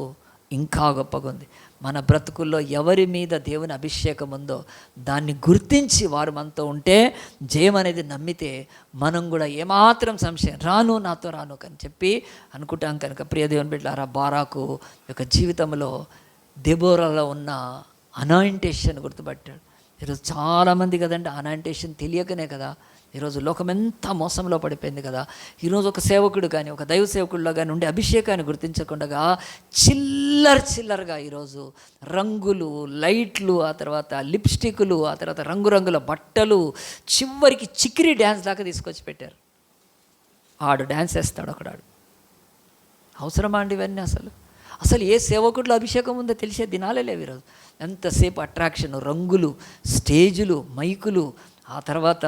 ఇంకా గొప్పగా ఉంది. మన బ్రతుకుల్లో ఎవరి మీద దేవుని అభిషేకం ఉందో దాన్ని గుర్తించి వారు మనతో ఉంటే జయం అనేది నమ్మితే మనం కూడా ఏమాత్రం సంశయం నాతో రాను అని చెప్పి అనుకుంటాం కనుక ప్రియ దేవుని బిడ్డలారా, బారాకు యొక్క జీవితంలో దెబోరాలో ఉన్న అనాయింటేషన్ గుర్తుపట్టాడు. ఈరోజు చాలామంది కదండి అనాయింటేషన్ తెలియకనే కదా ఈరోజు లోకం ఎంత మోసంలో పడిపోయింది కదా. ఈరోజు ఒక సేవకుడు కానీ ఒక దైవ సేవకుడిలో కానీ ఉండే అభిషేకాన్ని గుర్తించకుండా చిల్లరగా ఈరోజు రంగులు, లైట్లు, ఆ తర్వాత లిప్స్టిక్లు, ఆ తర్వాత రంగురంగుల బట్టలు, చివరికి చిక్కిరి డ్యాన్స్ దాకా తీసుకొచ్చి పెట్టారు. ఆడు డ్యాన్స్ వేస్తాడు ఒకడాడు. అవసరమా అండి ఇవన్నీ? అసలు ఏ సేవకుడిలో అభిషేకం ఉందో తెలిసే దినాలే లేవు ఈరోజు. ఎంతసేపు అట్రాక్షన్, రంగులు, స్టేజులు, మైకులు, ఆ తర్వాత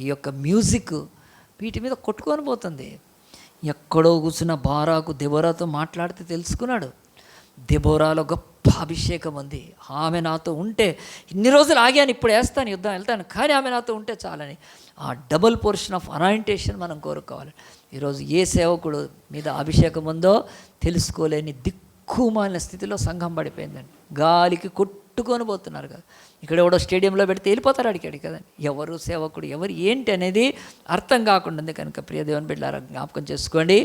ఈ యొక్క మ్యూజిక్, వీటి మీద కొట్టుకొని పోతుంది. ఎక్కడో కూర్చున్న బారాకు దెబోరాతో మాట్లాడితే తెలుసుకున్నాడు దెబోరాలో గొప్ప అభిషేకం ఉంది. ఆమె నాతో ఉంటే ఇన్ని రోజులు ఆగాను, ఇప్పుడు వేస్తాను, యుద్ధం వెళ్తాను, కానీ ఆమె నాతో ఉంటే చాలని ఆ డబుల్ పోర్షన్ ఆఫ్ అనాయింటేషన్ మనం కోరుకోవాలి. ఈరోజు ఏ సేవకుడు మీద అభిషేకం ఉందో తెలుసుకోలేని దిక్కుమాలిన స్థితిలో సంఘం పడిపోయిందండి. గాలికి కొట్టుకొని పోతున్నారు కదా. ఇక్కడ ఎవడో స్టేడియంలో పెడితే వెళ్ళిపోతారు అడిగాడు కదండి. ఎవరు సేవకుడు, ఎవరు ఏంటి అనేది అర్థం కాకుండా ఉంది కనుక ప్రియ దేవుని బిడ్డలారా జ్ఞాపకం చేసుకోండి,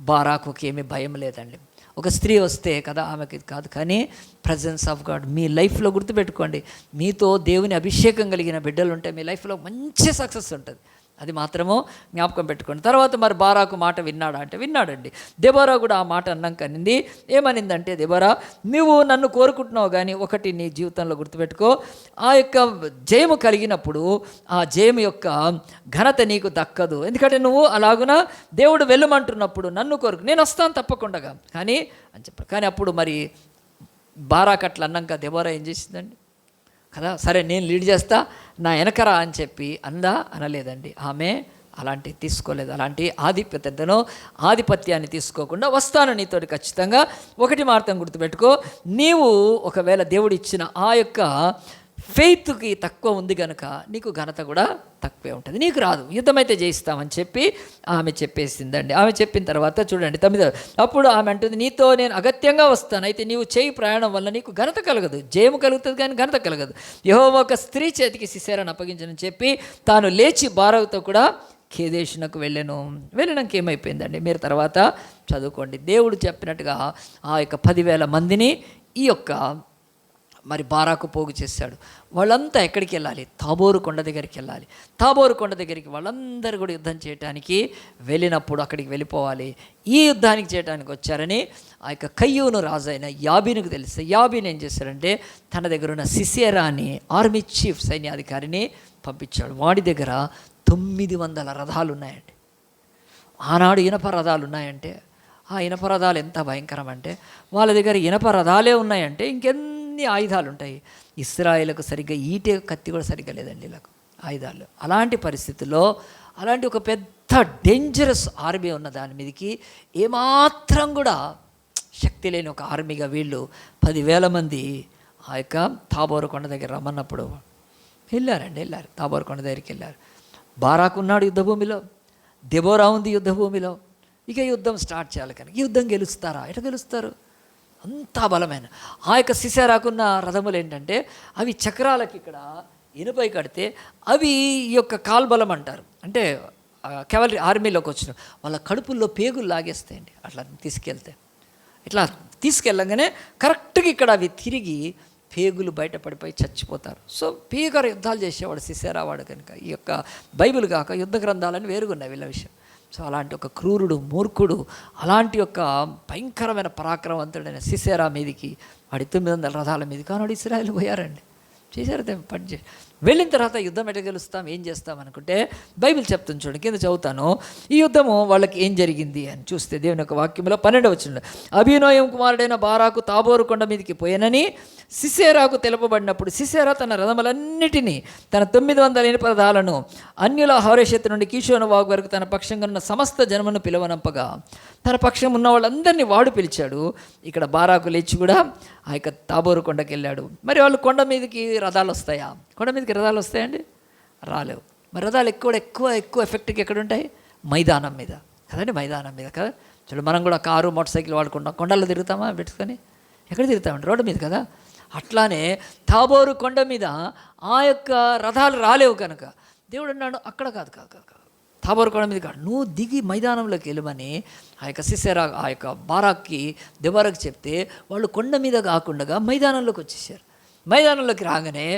బారాకుకి ఏమీ భయం లేదండి. ఒక స్త్రీ వస్తే కదా ఆమెకి కాదు, కానీ ప్రజెన్స్ ఆఫ్ గాడ్ మీ లైఫ్లో గుర్తుపెట్టుకోండి. మీతో దేవుని అభిషేకం కలిగిన బిడ్డలు ఉంటే మీ లైఫ్లో మంచి సక్సెస్ ఉంటుంది. అది మాత్రము జ్ఞాపకం పెట్టుకోండి. తర్వాత మరి బారాకు మాట విన్నాడా అంటే విన్నాడండి. దెబోరా కూడా ఆ మాట అన్నాక అనింది. ఏమనిందంటే, దెబోరా నువ్వు నన్ను కోరుకుంటున్నావు, కానీ ఒకటి నీ జీవితంలో గుర్తుపెట్టుకో, ఆ యొక్క జయము కలిగినప్పుడు ఆ జయము యొక్క ఘనత నీకు దక్కదు. ఎందుకంటే నువ్వు అలాగున దేవుడు వెళ్ళమంటున్నప్పుడు నన్ను కోరుకు, నేను వస్తాను తప్పకుండా కానీ అని చెప్పారు. కానీ అప్పుడు మరి బారాకు అట్లా అన్నాక దెబోరా ఏం చేసిందండి కదా, సరే నేను లీడ్ చేస్తా, నా వెనకరా అని చెప్పి అనలేదండి. ఆమె అలాంటివి తీసుకోలేదు. అలాంటి ఆధిపత్యాన్ని తీసుకోకుండా వస్తాను నీతోటి ఖచ్చితంగా. ఒకటి మాత్రం గుర్తుపెట్టుకో, నీవు ఒకవేళ దేవుడు ఇచ్చిన ఆ యొక్క ఫెయిత్కి తక్కువ ఉంది కనుక నీకు ఘనత కూడా తక్కువే ఉంటుంది, నీకు రాదు, యుద్ధమైతే జయిస్తామని చెప్పి ఆమె చెప్పేసిందండి. ఆమె చెప్పిన తర్వాత చూడండి 9, అప్పుడు ఆమె అంటుంది, నీతో నేను అగత్యంగా వస్తాను, అయితే నీవు చేయి ప్రయాణం వల్ల నీకు ఘనత కలగదు, జయము కలుగుతుంది కానీ ఘనత కలగదు. యెహోవా ఒక స్త్రీ చేతికి సిసెరాను అప్పగించని చెప్పి తాను లేచి బారాకుతో కూడా కేదేశునకు వెళ్ళినాక ఏమైపోయిందండి మీరు తర్వాత చదువుకోండి. దేవుడు చెప్పినట్టుగా ఆ యొక్క 10,000 మందిని ఈ యొక్క మరి బారాకు పోగు చేశాడు. వాళ్ళంతా ఎక్కడికి వెళ్ళాలి? తాబోరు కొండ దగ్గరికి వెళ్ళాలి. తాబోరు కొండ దగ్గరికి వాళ్ళందరూ కూడా యుద్ధం చేయడానికి వెళ్ళినప్పుడు అక్కడికి వెళ్ళిపోవాలి. ఈ యుద్ధానికి చేయడానికి వచ్చారని ఆ యొక్క కయ్యూను రాజు అయిన యాబీనుకు తెలిస్తే యాబీన్ ఏం చేశాడంటే తన దగ్గర ఉన్న సిసెరా అని ఆర్మీ చీఫ్ సైన్యాధికారిని పంపించాడు. వాడి దగ్గర 900 రథాలు ఉన్నాయండి. ఆనాడు ఇనప రథాలు ఉన్నాయంటే ఆ ఇనప రథాలు ఎంత భయంకరం అంటే వాళ్ళ దగ్గర ఇనప రథాలే ఉన్నాయంటే ఇంకెన్ని ఆయుధాలు ఉంటాయి. ఇశ్రాయేలుకు సరిగ్గా ఈటే కత్తి కూడా సరిగ్గా లేదండి వీళ్ళకు ఆయుధాలు. అలాంటి పరిస్థితుల్లో అలాంటి ఒక పెద్ద డేంజరస్ ఆర్మీ ఉన్న దాని మీదకి ఏమాత్రం కూడా శక్తి లేని ఒక ఆర్మీగా వీళ్ళు 10,000 మంది ఆ యొక్క తాబోరు కొండ దగ్గర రమ్మన్నప్పుడు వెళ్ళారు. తాబోరు కొండ దగ్గరికి వెళ్ళారు. బారాకు ఉన్నాడు యుద్ధభూమిలో, దెబోరా ఉంది యుద్ధభూమిలో. ఇక యుద్ధం స్టార్ట్ చేయాలి. కానీ యుద్ధం గెలుస్తారా? ఎట్లా గెలుస్తారు? అంతా బలమైన ఆ యొక్క సిసెరాకున్న రథములు ఏంటంటే అవి చక్రాలకి ఇక్కడ ఇనుపై కడితే అవి ఈ యొక్క కాల్బలం అంటారు. అంటే కెవలరీ ఆర్మీలోకి వచ్చిన వాళ్ళ కడుపుల్లో పేగులు లాగేస్తాయండి అట్లా తీసుకెళ్తే. ఇట్లా తీసుకెళ్ళగానే కరెక్ట్గా ఇక్కడ అవి తిరిగి పేగులు బయటపడిపోయి చచ్చిపోతారు. సో భీకర యుద్ధాలు చేసేవాడు సిసెరా వాడు కనుక. ఈ యొక్క బైబిల్ కాక యుద్ధ గ్రంథాలని వేరుగున్నాయి వీళ్ళ విషయం. సో అలాంటి ఒక క్రూరుడు, మూర్ఖుడు, అలాంటి యొక్క భయంకరమైన పరాక్రమవంతుడైన సిసెరా మీదికి వాడి 900 రథాల మీదకి కానాడు ఇశ్రాయేలు పోయారండి. చేశారు పని చేసి వెళ్ళిన తర్వాత యుద్ధం ఎట్లా గెలుస్తాం, ఏం చేస్తాం అనుకుంటే బైబిల్ చెప్తుంది చూడండి, కింద చదువుతాను. ఈ యుద్ధము వాళ్ళకి ఏం జరిగింది అని చూస్తే దేవుని యొక్క వాక్యంలో 12వ వచనంలో, అభినోయం కుమారుడైన బారాకు తాబోరు కొండ మీదకి పోయానని సిసెరాకు తెలుపబడినప్పుడు సిసెరా తన రథములన్నిటినీ తన 900 ఇనుప రథాలను అన్యుల హోరేషెత్ నుండి కీషోను వాగు వరకు తన పక్షంగా ఉన్న సమస్త జనమును పిలువనంపగా తన పక్షం ఉన్న వాళ్ళందరినీ వాడు పిలిచాడు. ఇక్కడ బారాకు లేచి కూడా ఆ యొక్క తాబోరు కొండకి వెళ్ళాడు. మరి వాళ్ళు కొండ మీదకి రథాలు వస్తాయా? కొండ మీదకి రథాలు వస్తాయండి? రాలేవు. మరి రథాలు ఎక్కువ ఎఫెక్ట్కి ఎక్కడుంటాయి? మైదానం మీద కదండి, మైదానం మీద కదా. చూడు, మనం కూడా కారు మోటార్ సైకిల్ వాడుకుంటాం, కొండల్లో తిరుగుతామా పెట్టుకొని? ఎక్కడ తిరుగుతామండి? రోడ్డు మీద కదా. అట్లానే తాబోరు కొండ మీద ఆ యొక్క రథాలు రాలేవు కనుక దేవుడు అన్నాడు అక్కడ కాదు తాబోరు కొండ మీద కాదు, నువ్వు దిగి మైదానంలోకి వెళ్ళమని ఆ యొక్క సిసెరా ఆ యొక్క బారాక్కి దెబోరాకి చెప్తే వాళ్ళు కొండ మీద కాకుండా మైదానంలోకి వచ్చేసారు. మైదానంలోకి రాగానే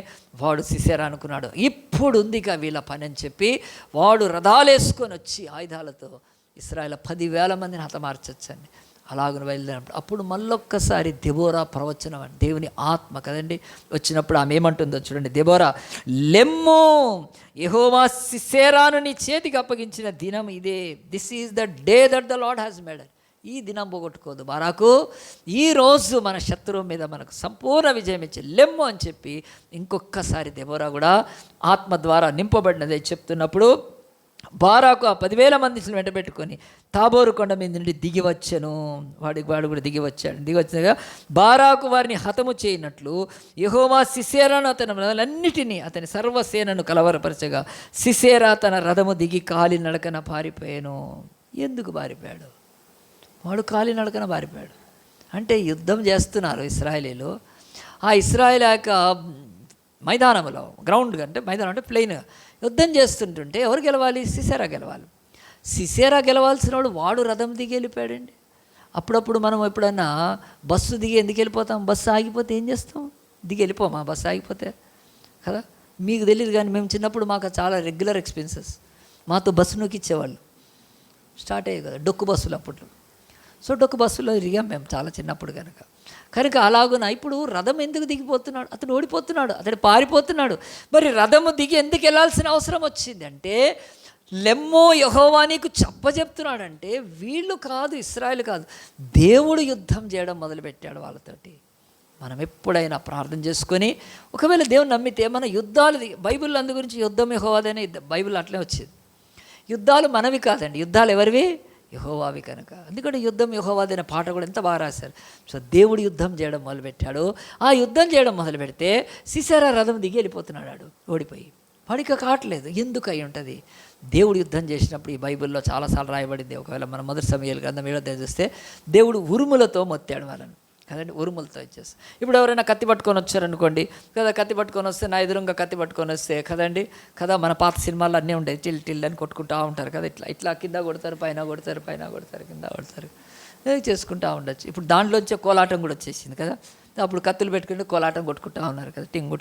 వాడు సిసెరా అనుకున్నాడు ఇప్పుడు ఉంది ఇక వీళ్ళ పని అని చెప్పి వాడు రథాలు వేసుకొని వచ్చి ఆయుధాలతో ఇశ్రాయేలు 10,000 మందిని హతమార్చొచ్చండి. అలాగను బయలుదేరినప్పుడు అప్పుడు మళ్ళొక్కసారి దెబోరా ప్రవచనం అండి, దేవుని ఆత్మ కదండి వచ్చినప్పుడు ఆమె ఏమంటుందో చూడండి. దెబోరా, లెమ్మో, యెహోవా సిసెరాను నీ చేతికి అప్పగించిన దినం ఇదే. This is the day that the lord has made. ఈ దినం పోగొట్టుకోదు బారాకు. ఈరోజు మన శత్రువు మీద మనకు సంపూర్ణ విజయం ఇచ్చే లెమ్మో అని చెప్పి ఇంకొకసారి దెబోరా కూడా ఆత్మ ద్వారా నింపబడినదే చెప్తున్నప్పుడు బారాకు ఆ 10,000 మందిని వెంట పెట్టుకొని తాబోరు కొండ మీద నుండి దిగి వచ్చాను. వాడు కూడా దిగి వచ్చాగా బారాకు వారిని హతము చేయనట్లు యెహోవా సిసెరాను అతని రథాలన్నిటినీ అతని సర్వసేనను కలవరపరచగా సిసెరా తన రథము దిగి కాలి నడకన పారిపోయాను. ఎందుకు పారిపోయాడు? వాడు కాలి నడకన పారిపోయాడు. అంటే యుద్ధం చేస్తున్నారు ఇశ్రాయేలీలు. ఆ ఇశ్రాయేల్ యొక్క మైదానంలో, గ్రౌండ్ అంటే మైదానం అంటే ప్లెయిన్, యుద్ధం చేస్తుంటుంటే ఎవరు గెలవాలి? సిసెరా గెలవాలి. సిసెరా గెలవాల్సిన వాడు రథం దిగి వెళ్ళిపోయాడండి. అప్పుడప్పుడు మనం ఎప్పుడన్నా బస్సు దిగి ఎందుకు వెళ్ళిపోతాం? బస్సు ఆగిపోతే ఏం చేస్తాం? దిగి వెళ్ళిపోమా బస్సు ఆగిపోతే కదా? మీకు తెలియదు కానీ మేము చిన్నప్పుడు మాకు చాలా రెగ్యులర్ ఎక్స్పెన్సెస్. మాతో బస్సు నొక్కిచ్చేవాళ్ళు. స్టార్ట్ అయ్యాయి కదా డొక్కు బస్సులు అప్పట్లో. సో డొక్కు బస్సులో తిరిగాం మేము చాలా చిన్నప్పుడు కనుక అలాగున ఇప్పుడు రథం ఎందుకు దిగిపోతున్నాడు? అతను ఓడిపోతున్నాడు, అతను పారిపోతున్నాడు. మరి రథము దిగి ఎందుకు వెళ్ళాల్సిన అవసరం వచ్చింది అంటే లెమ్మో, యెహోవా నీకు చెప్తున్నాడంటే వీళ్ళు కాదు, ఇశ్రాయేలు కాదు, దేవుడు యుద్ధం చేయడం మొదలుపెట్టాడు వాళ్ళతోటి. మనం ఎప్పుడైనా ప్రార్థన చేసుకొని ఒకవేళ దేవుని నమ్మితే మన యుద్ధాలు బైబిల్ అందు గురించి యుద్ధం యెహోవాదనే బైబిల్ అట్లే వచ్చింది. యుద్ధాలు మనవి కాదండి, యుద్ధాలు ఎవరివి? యెహోవావి కనుక. ఎందుకంటే యుద్ధం యెహోవాదైన పాట కూడా ఎంత బాగా రాశారు. సో దేవుడు యుద్ధం చేయడం మొదలుపెట్టాడు. ఆ యుద్ధం చేయడం మొదలు పెడితే సిసెరా రథం దిగి వెళ్ళిపోతున్నాడు ఓడిపోయి. వాడికి కావట్లేదు. ఎందుకు అయి ఉంటుంది? దేవుడు యుద్ధం చేసినప్పుడు ఈ బైబిల్లో చాలాసార్లు రాయబడింది. ఒకవేళ మనం మొదటి సమయాలు గ్రంథం 7 చూస్తే దేవుడు ఉరుములతో మొత్తాడు వాళ్ళని కదండి, ఉరుములతో ఇచ్చేస్తాం. ఇప్పుడు ఎవరైనా కత్తి పట్టుకొని వచ్చారనుకోండి కదా, కత్తి పట్టుకొని వస్తే నా ఎదురుగా కత్తి పట్టుకొని వస్తే కదండి కదా, మన పాత సినిమాలు అన్నీ ఉంటాయి, టిల్ అని కొట్టుకుంటూ ఉంటారు కదా, ఇట్లా కింద కొడతారు, పైన కొడతారు, కింద కొడతారు, చేసుకుంటూ ఉండొచ్చు. ఇప్పుడు దాంట్లో వచ్చే కోలాటం కూడా వచ్చేసింది కదా. అప్పుడు కత్తులు పెట్టుకుంటే కోలాటం కొట్టుకుంటూ ఉన్నారు కదా, టింగు.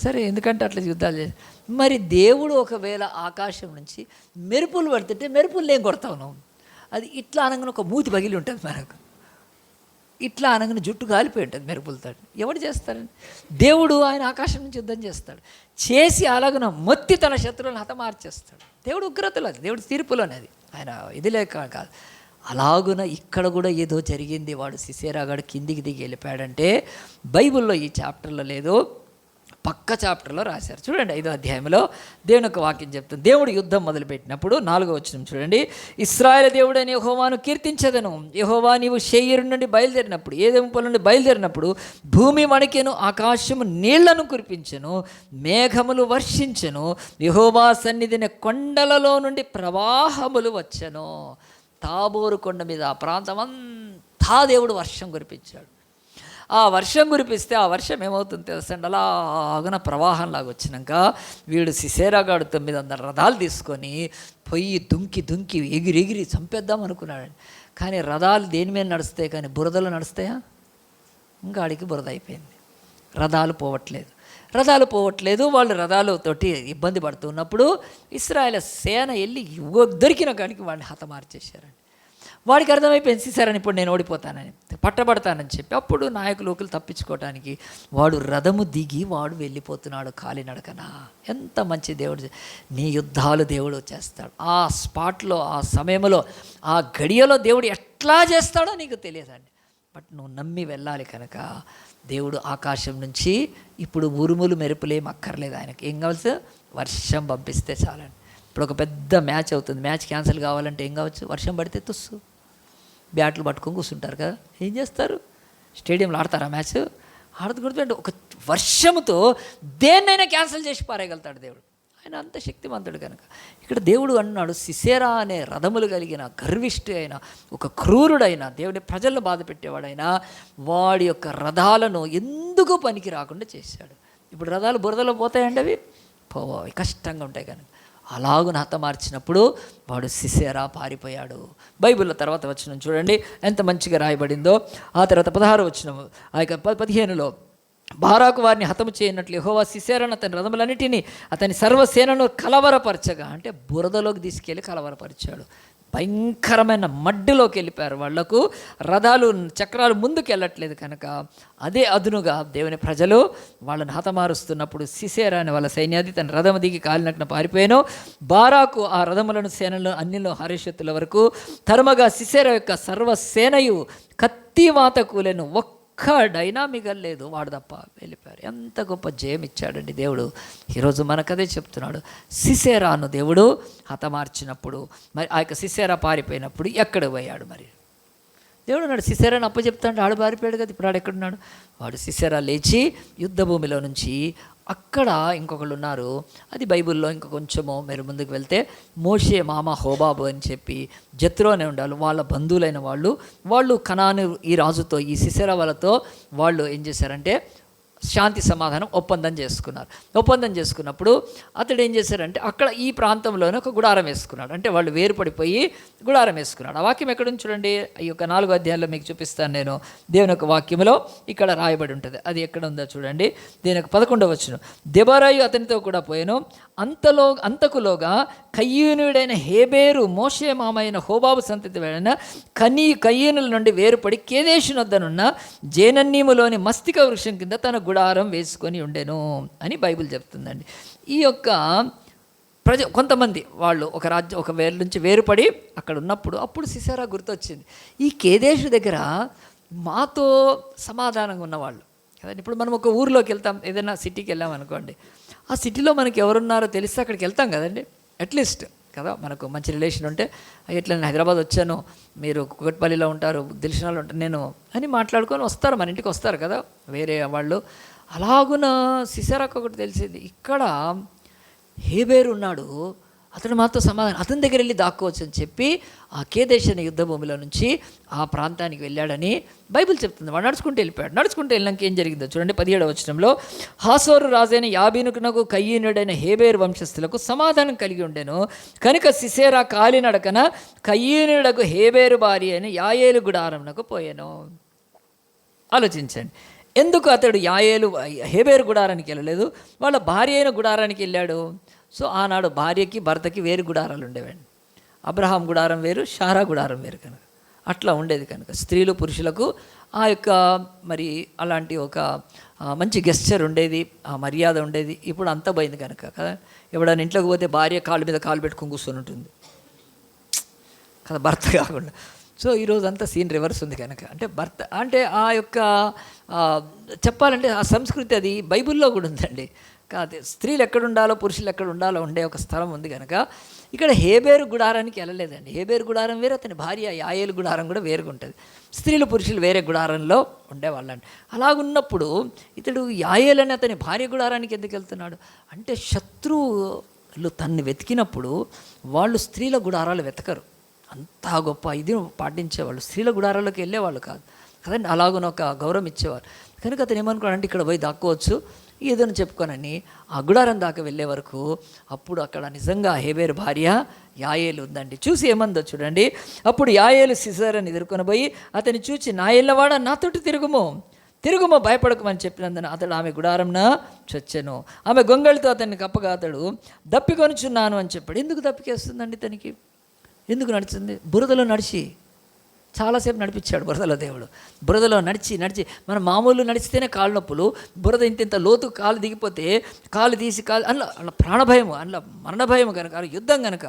సరే, ఎందుకంటే అట్లా యుద్ధాలు చేసి మరి దేవుడు ఒకవేళ ఆకాశం నుంచి మెరుపులు పడుతుంటే మెరుపులు ఏం కొడతావు నువ్వు? అది ఇట్లా అనగానే ఒక మూతి పగిలి ఉంటుంది మనకు, ఇట్లా అనగానే జుట్టు కాలిపోయి ఉంటుంది మెరుపులతో. ఎవడు చేస్తారండి? దేవుడు ఆయన ఆకాశం నుంచి యుద్ధం చేసి అలాగన మొత్తి తన శత్రువులను హతమార్చేస్తాడు. దేవుడు ఉగ్రతలో, అది దేవుడు తీర్పులోనే, అది ఆయన ఇది లేక కాదు. అలాగున ఇక్కడ కూడా ఏదో జరిగింది. వాడు సిసెరాగాడు కిందికి దిగి వెళ్ళిపోయాడంటే బైబిల్లో ఈ చాప్టర్లో లేదు, పక్క చాప్టర్లో రాశారు. చూడండి 5వ అధ్యాయంలో దేవుని యొక్క వాక్యం చెప్తుంది. దేవుడు యుద్ధం మొదలుపెట్టినప్పుడు 4వ వచనం చూడండి. ఇశ్రాయేలు దేవుడైన యెహోవాను కీర్తించదను. యెహోవా నీవు షేయరు నుండి బయలుదేరినప్పుడు, ఏదెంపుల నుండి బయలుదేరినప్పుడు భూమి వణికెను, ఆకాశము నీళ్లను కురిపించెను, మేఘములు వర్షించెను, యెహోవా సన్నిధిని కొండలలో నుండి ప్రవాహములు వచ్చెను. తాబోరు కొండ మీద ఆ ప్రాంతం అంతా దేవుడు వర్షం కురిపించాడు. ఆ వర్షం కురిపిస్తే ఆ వర్షం ఏమవుతుంది తెలుసండి, అలాగన ప్రవాహంలాగా వచ్చినాక వీడు సిసేరాగాడు 900 రథాలు తీసుకొని పొయ్యి దుంకి ఎగిరి చంపేద్దాం అనుకున్నాడు. కానీ రథాలు దేని మీద నడుస్తాయి కానీ బురదలో నడుస్తాయా? ఇంకా ఆడికి బురద అయిపోయింది. రథాలు పోవట్లేదు. వాళ్ళు రథాలతోటి ఇబ్బంది పడుతున్నప్పుడు ఇశ్రాయేల్ సేన వెళ్ళి దొరికిన కాడికి వాడిని హతమార్చేశారండి. వాడికి అర్థమైపోయింది సిసేరాని ఇప్పుడు నేను ఓడిపోతానని, పట్టబడతానని చెప్పి అప్పుడు నాయకులు తప్పించుకోవటానికి వాడు రథము దిగి వాడు వెళ్ళిపోతున్నాడు కాలినడకన. ఎంత మంచి దేవుడు! నీ యుద్ధాలు దేవుడు చేస్తాడు. ఆ స్పాట్లో, ఆ సమయంలో, ఆ గడియలో దేవుడు ఎట్లా చేస్తాడో నీకు తెలియదండి. బట్ నువ్వు నమ్మి వెళ్ళాలి కనుక దేవుడు ఆకాశం నుంచి ఇప్పుడు ఉరుములు మెరుపులేం అక్కర్లేదు. ఆయనకి ఏం కావాల్సి, వర్షం పంపిస్తే చాలండి. ఇప్పుడు ఒక పెద్ద మ్యాచ్ అవుతుంది, మ్యాచ్ క్యాన్సిల్ కావాలంటే ఏం కావచ్చు, వర్షం పడితే తుస్సు బ్యాట్లు పట్టుకొని కూర్చుంటారు కదా, ఏం చేస్తారు? స్టేడియంలో ఆడతారా మ్యాచ్? ఆడకూడదు. ఒక వర్షముతో దేన్నైనా క్యాన్సిల్ చేసి పారేయగలుగుతాడు దేవుడు. ఆయన అంత శక్తిమంతుడు కనుక ఇక్కడ దేవుడు అన్నాడు, సిసేరా అనే రథములు కలిగిన గర్విష్ఠి అయిన ఒక క్రూరుడైన దేవుడి ప్రజలను బాధ పెట్టేవాడైనా వాడి యొక్క రథాలను ఎందుకు పనికి రాకుండా చేశాడు. ఇప్పుడు రథాలు బురదలో పోతాయండి, అవి పోవాలి, కష్టంగా ఉంటాయి కనుక అలాగున హతమార్చినప్పుడు వాడు సిసేరా పారిపోయాడు. బైబిల్లో తర్వాత వచనం చూడండి ఎంత మంచిగా రాయబడిందో. ఆ తర్వాత 16 వచనం, ఆ యొక్క 15లో బారాకు వారిని హతము చేయనట్లు యెహోవా సిసేరాను అతని రథములన్నిటినీ అతని సర్వసేనను కలవరపరచగా, అంటే బురదలోకి తీసుకెళ్ళి కలవరపరిచాడు. భయంకరమైన మడ్డులోకి వెళ్ళిపోయారు. వాళ్లకు రథాలు చక్రాలు ముందుకు వెళ్ళట్లేదు కనుక అదే అదునుగా దేవుని ప్రజలు వాళ్ళని హతమారుస్తున్నప్పుడు సిసేరా అని వాళ్ళ సైన్యాధి తన రథము దిగి కాలినట్టున పారిపోయాను. బారాకు ఆ రథములను సేనలు అన్నిలో హరేషత్తుల వరకు తరుమగా సిసేరా యొక్క సర్వసేనయు కత్తివాత కూలెను, ఒక్కడైనా మిగల్లేదు, వాడు తప్ప వెళ్ళిపోయారు. ఎంత గొప్ప జయం ఇచ్చాడండి దేవుడు. ఈరోజు మనకదే చెప్తున్నాడు. సిసేరాను దేవుడు హతమార్చినప్పుడు మరి ఆ యొక్క సిసేరా పారిపోయినప్పుడు ఎక్కడ పోయాడు? మరి దేవుడు అన్నాడు సిసేరాను అప్పచెప్తాడు, ఆడు పారిపోయాడు కదా, ఇప్పుడు ఆడు ఎక్కడున్నాడు? వాడు సిసేరా లేచి యుద్ధ భూమిలో నుంచి అక్కడ ఇంకొకళ్ళు ఉన్నారు, అది బైబిల్లో ఇంకా కొంచెము మీరు ముందుకు వెళ్తే మోషే మామ హోబాబు అని చెప్పి జత్రోనే ఉండాలి, వాళ్ళ బంధువులైన వాళ్ళు కనాను ఈ రాజుతో, ఈ సిసేరా వాళ్ళతో వాళ్ళు ఏం చేశారంటే శాంతి సమాధానం ఒప్పందం చేసుకున్నప్పుడు అతడు ఏం చేశారంటే అక్కడ ఈ ప్రాంతంలోనే ఒక గుడారం వేసుకున్నాడు. అంటే వాళ్ళు వేరుపడిపోయి గుడారం వేసుకున్నాడు. ఆ వాక్యం ఎక్కడ చూడండి, ఈ యొక్క 4వ అధ్యాయంలో మీకు చూపిస్తాను నేను. దేవుని యొక్క వాక్యంలో ఇక్కడ రాయబడి ఉంటుంది, అది ఎక్కడ ఉందో చూడండి. దీని యొక్క 11వ వచనం, దెబోరాయు అతనితో కూడా పోయాను, అంతకులోగా కయ్యూనుడైన హేబేరు మోషే మామైన హోబాబు సంతతి వాడైన కయ్యూనుల నుండి వేరుపడి కేదేషు వద్దనున్న జేనన్నీములోని మస్తిక వృక్షం కింద తన గుడారం వేసుకొని ఉండెను అని బైబిల్ చెప్తుందండి. ఈ యొక్క కొంతమంది వాళ్ళు ఒక వేరు నుంచి వేరుపడి అక్కడ ఉన్నప్పుడు అప్పుడు సిసేరా గుర్తొచ్చింది, ఈ కేదేషు దగ్గర మాతో సమాధానంగా ఉన్నవాళ్ళు కదండి. ఇప్పుడు మనం ఒక ఊరిలోకి వెళ్తాం, ఏదైనా సిటీకి వెళ్ళాం అనుకోండి, ఆ సిటీలో మనకి ఎవరున్నారో తెలిస్తే అక్కడికి వెళ్తాం కదండి, అట్లీస్ట్ కదా, మనకు మంచి రిలేషన్ ఉంటే ఇట్లా నేను హైదరాబాద్ వచ్చాను, మీరు కుకట్పల్లిలో ఉంటారు, దిల్షనాలో ఉంటారు నేను అని మాట్లాడుకొని వస్తారు, మన ఇంటికి వస్తారు కదా వేరే వాళ్ళు. అలాగున సిసేరాకు ఒకటి తెలిసింది, ఇక్కడ హేబేరు ఉన్నాడు, అతడు మాతో సమాధానం, అతని దగ్గర వెళ్ళి దాక్కోవచ్చు అని చెప్పి ఆ కేదేశ్ అనే యుద్ధ భూమిలో నుంచి ఆ ప్రాంతానికి వెళ్ళాడని బైబిల్ చెప్తుంది. వాడు నడుచుకుంటూ వెళ్ళిపోయాడు. నడుచుకుంటూ వెళ్ళినాక ఏం జరిగిందో చూడండి. 17వ వచనంలో, హాసోరు రాజైన యాబీనుకునకు కయ్యూనుడైన హేబేరు వంశస్థులకు సమాధానం కలిగి ఉండెను కనుక సిసేరా కాలినడకన కయ్యూనుడకు హేబేరు భార్య అయిన యాయేలు గుడారంనకు పోయాను. ఆలోచించండి, ఎందుకు అతడు హేబేరు గుడారానికి వెళ్ళలేదు, వాళ్ళ భార్య అయిన గుడారానికి వెళ్ళాడు? సో ఆనాడు భార్యకి భర్తకి వేరు గుడారాలు ఉండేవండి. అబ్రహాం గుడారం వేరు, షారా గుడారం వేరు కనుక అట్లా ఉండేది కనుక స్త్రీలు పురుషులకు ఆ యొక్క మరి అలాంటి ఒక మంచి గెస్చర్ ఉండేది, ఆ మర్యాద ఉండేది. ఇప్పుడు అంతా పోయింది కనుక కదా, ఎవడైనా ఇంట్లోకి పోతే భార్య కాళ్ళ మీద కాలు పెట్టుకొని కూర్చొని ఉంటుంది కదా, భర్త కాకుండా. సో ఈరోజు అంతా సీన్ రివర్స్ ఉంది కనుక, అంటే భర్త అంటే ఆ యొక్క చెప్పాలంటే ఆ సంస్కృతి అది బైబిల్లో కూడా ఉందండి. కాదు, స్త్రీలు ఎక్కడ ఉండాలో పురుషులు ఎక్కడ ఉండాలో ఉండే ఒక స్థలం ఉంది కనుక ఇక్కడ హేబేరు గుడారానికి వెళ్ళలేదండి. హేబేరు గుడారం వేరు, అతని భార్య యాయేలు గుడారం కూడా వేరుగా ఉంటుంది. స్త్రీలు పురుషులు వేరే గుడారంలో ఉండేవాళ్ళండి. అలాగున్నప్పుడు ఇతడు యాయేలు అని అతని భార్య గుడారానికి ఎందుకు వెళ్తున్నాడు అంటే, శత్రువులు తన్ని వెతికినప్పుడు వాళ్ళు స్త్రీల గుడారాలు వెతకరు, అంతా గొప్ప ఇది పాటించేవాళ్ళు, స్త్రీల గుడారాల్లోకి వెళ్ళేవాళ్ళు కాదు. కదండి, అలాగున ఒక గౌరవం ఇచ్చేవారు. కనుక అతను ఏమనుకున్నాడంటే ఇక్కడ పోయి దాక్కోవచ్చు ఏదైనా చెప్పుకోనని ఆ గుడారం దాకా వెళ్ళే వరకు అప్పుడు అక్కడ నిజంగా హేబేరు భార్య యాయేలు ఉందండి. చూసి ఏమందో చూడండి. అప్పుడు యాయేలు సిసెరాని ఎదుర్కొని పోయి అతన్ని చూచి, నా ఏళ్ళవాడ నాతోటి తిరుగుము భయపడకమని చెప్పినందున అతడు ఆమె గుడారంన చచ్చెను. ఆమె గొంగళితో అతన్ని కప్పగా అతడు దప్పికొనుచున్నాను అని చెప్పాడు. ఎందుకు దప్పికేస్తుందండి తనకి? ఎందుకు నడుస్తుంది? బురదలో నడిచి చాలాసేపు నడిపించాడు బురదలో దేవుడు. బురదలో నడిచి మనం మామూలు నడిస్తేనే కాళ్ళు నొప్పులు, బురద ఇంత లోతు కాలు దిగిపోతే కాలు తీసి అలా ప్రాణభయం, అలా మరణభయం కనుక, యుద్ధం కనుక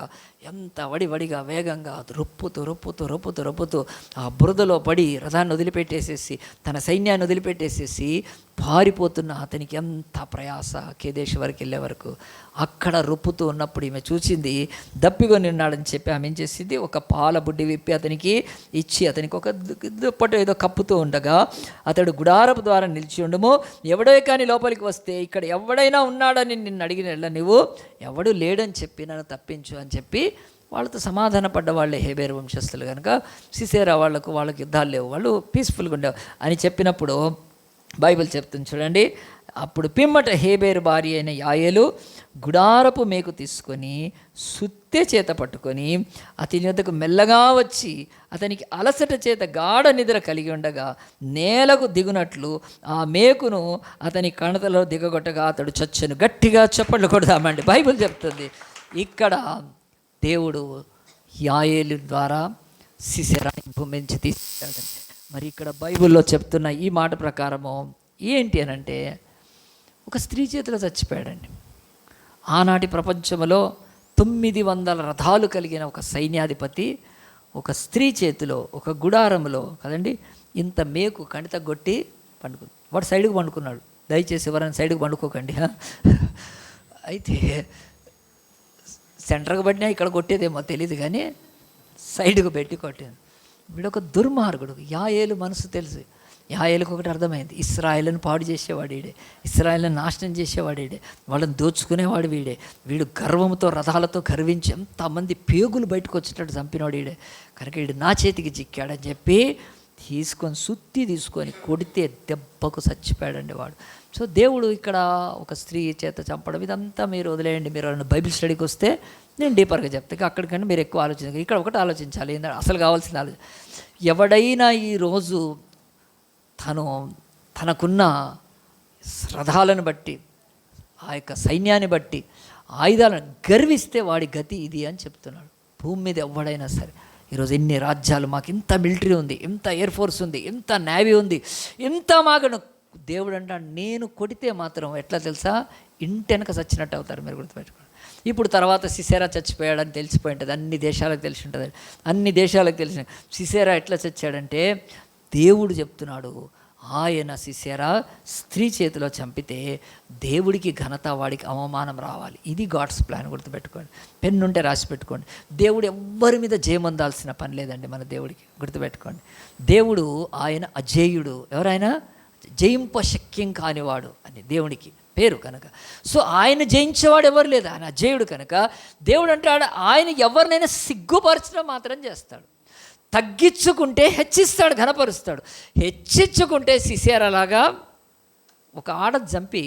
ఎంత వడిగా వేగంగా రొప్పుతూ ఆ బురదలో పడి రథాన్ని వదిలిపెట్టేసేసి తన సైన్యాన్ని వదిలిపెట్టేసేసి పారిపోతున్న అతనికి ఎంత ప్రయాస. కేదేశ్ వరకు వెళ్ళే వరకు అక్కడ రొప్పుతూ ఉన్నప్పుడు ఈమె చూసింది, దప్పికొని ఉన్నాడని చెప్పి ఆమె ఏం చేసింది, ఒక పాల బుడ్డి విప్పి అతనికి ఇచ్చి అతనికి ఒక దుప్పటి ఏదో కప్పుతూ ఉండగా అతడు గుడారపు ద్వారా నిలిచి ఉండము. ఎవడో కానీ లోపలికి వస్తే ఇక్కడ ఎవడైనా ఉన్నాడని నిన్ను అడిగిన నువ్వు ఎవడు లేడని చెప్పి నన్ను తప్పించు అని చెప్పి వాళ్ళతో సమాధాన పడ్డ వాళ్ళే హేబేరు వంశస్థులు కనుక సిసెరా వాళ్ళకి యుద్ధాలు లేవు, వాళ్ళు పీస్ఫుల్గా ఉండేవారు అని చెప్పినప్పుడు బైబిల్ చెప్తుంది చూడండి. అప్పుడు పిమ్మట హేబేరు భార్య అయిన యాయేలు గుడారపు మేకు తీసుకొని సుత్తె చేత పట్టుకొని అతని వద్దకు మెల్లగా వచ్చి అతనికి అలసట చేత గాఢ నిద్ర కలిగి ఉండగా నేలకు దిగునట్లు ఆ మేకును అతని కణతలో దిగగొట్టగా అతడు చచ్చెను. గట్టిగా చప్పట్లు కొడదామండి. బైబిల్ చెప్తుంది ఇక్కడ దేవుడు యాయేలు ద్వారా సిసెరాని భూమి నుంచి తీసుకెళ్ళాడు. మరి ఇక్కడ బైబిల్లో చెప్తున్న ఈ మాట ప్రకారము ఏంటి అనంటే, ఒక స్త్రీ చేతిలో చచ్చిపోయాడండి. ఆనాటి ప్రపంచంలో 900 రథాలు కలిగిన ఒక సైన్యాధిపతి ఒక స్త్రీ చేతిలో ఒక గుడారంలో కదండి ఇంత మేకు కణిత కొట్టి పండుకుంది. వాడు సైడ్కి పండుకున్నాడు. దయచేసి ఎవరైనా సైడ్కి పండుకోకండి. అయితే సెంటర్కి పడినా ఇక్కడ కొట్టేదేమో తెలియదు కానీ సైడ్కి పెట్టి కొట్టింది. వీడొక దుర్మార్గుడు. యాయేలు మనసు తెలుసు. యాయేలుకు ఒకటి అర్థమైంది, ఇశ్రాయేలును పాడు చేసేవాడు వీడే, ఇశ్రాయేలును నాశనం చేసేవాడు వీడే, వాళ్ళని దోచుకునేవాడు వీడు గర్వంతో రథాలతో గర్వించి ఎంతమంది పేగులు బయటకు వచ్చేటట్టు చంపినవాడు వీడే, కనుక వీడు నా చేతికి చిక్కాడని చెప్పి సుత్తి తీసుకొని కొడితే దెబ్బకు చచ్చిపోయాడండి వాడు. సో దేవుడు ఇక్కడ ఒక స్త్రీ చేత చంపడం ఇదంతా మీరు వదిలేయండి. మీరు బైబిల్ స్టడీకి వస్తే నేను డీపర్గా చెప్తాను. అక్కడికంటే మీరు ఎక్కువ ఆలోచించాలి. ఇక్కడ ఒకటి ఆలోచించాలి, ఏంటంటే అసలు కావాల్సిన ఎవడైనా ఈరోజు తనకున్న రథాలను బట్టి ఆ యొక్క సైన్యాన్ని బట్టి ఆయుధాలను గర్విస్తే వాడి గతి ఇది అని చెప్తున్నాడు. భూమి మీద ఎవడైనా సరే ఈరోజు ఎన్ని రాజ్యాలు, మాకు ఇంత మిలిటరీ ఉంది, ఇంత ఎయిర్ ఫోర్స్ ఉంది, ఇంత నేవీ ఉంది, ఇంత మాకు దేవుడు అంటాడు నేను కొడితే మాత్రం ఎట్లా తెలుసా, ఇంటెనక చచ్చినట్టు అవుతారు. మీరు గుర్తుపెట్టుకోండి. ఇప్పుడు తర్వాత సిసెరా చచ్చిపోయాడని తెలిసిపోయి ఉంటుంది, అన్ని దేశాలకు తెలిసి ఉంటుంది. అన్ని దేశాలకు తెలిసిన సిసెరా ఎట్లా చచ్చాడంటే దేవుడు చెప్తున్నాడు, ఆయన సిసెరా స్త్రీ చేతిలో చంపితే దేవుడికి ఘనత, వాడికి అవమానం రావాలి. ఇది గాడ్స్ ప్లాన్. గుర్తుపెట్టుకోండి. పెన్నుంటే రాసి పెట్టుకోండి. దేవుడు ఎవ్వరి మీద జయమందాల్సిన పని లేదండి మన దేవుడికి. గుర్తుపెట్టుకోండి. దేవుడు ఆయన అజేయుడు. ఎవరైనా జయింపశక్యం కానివాడు అని దేవునికి పేరు కనుక. సో ఆయన జయించేవాడు ఎవరు లేదు, ఆయన అజేయుడు కనుక దేవుడు అంటాడు ఆయన ఎవరినైనా సిగ్గుపరచడం మాత్రం చేస్తాడు. తగ్గించుకుంటే హెచ్చిస్తాడు, ఘనపరుస్తాడు. హెచ్చించుకుంటే సిసెరాలాగా ఒక ఆడ చంపి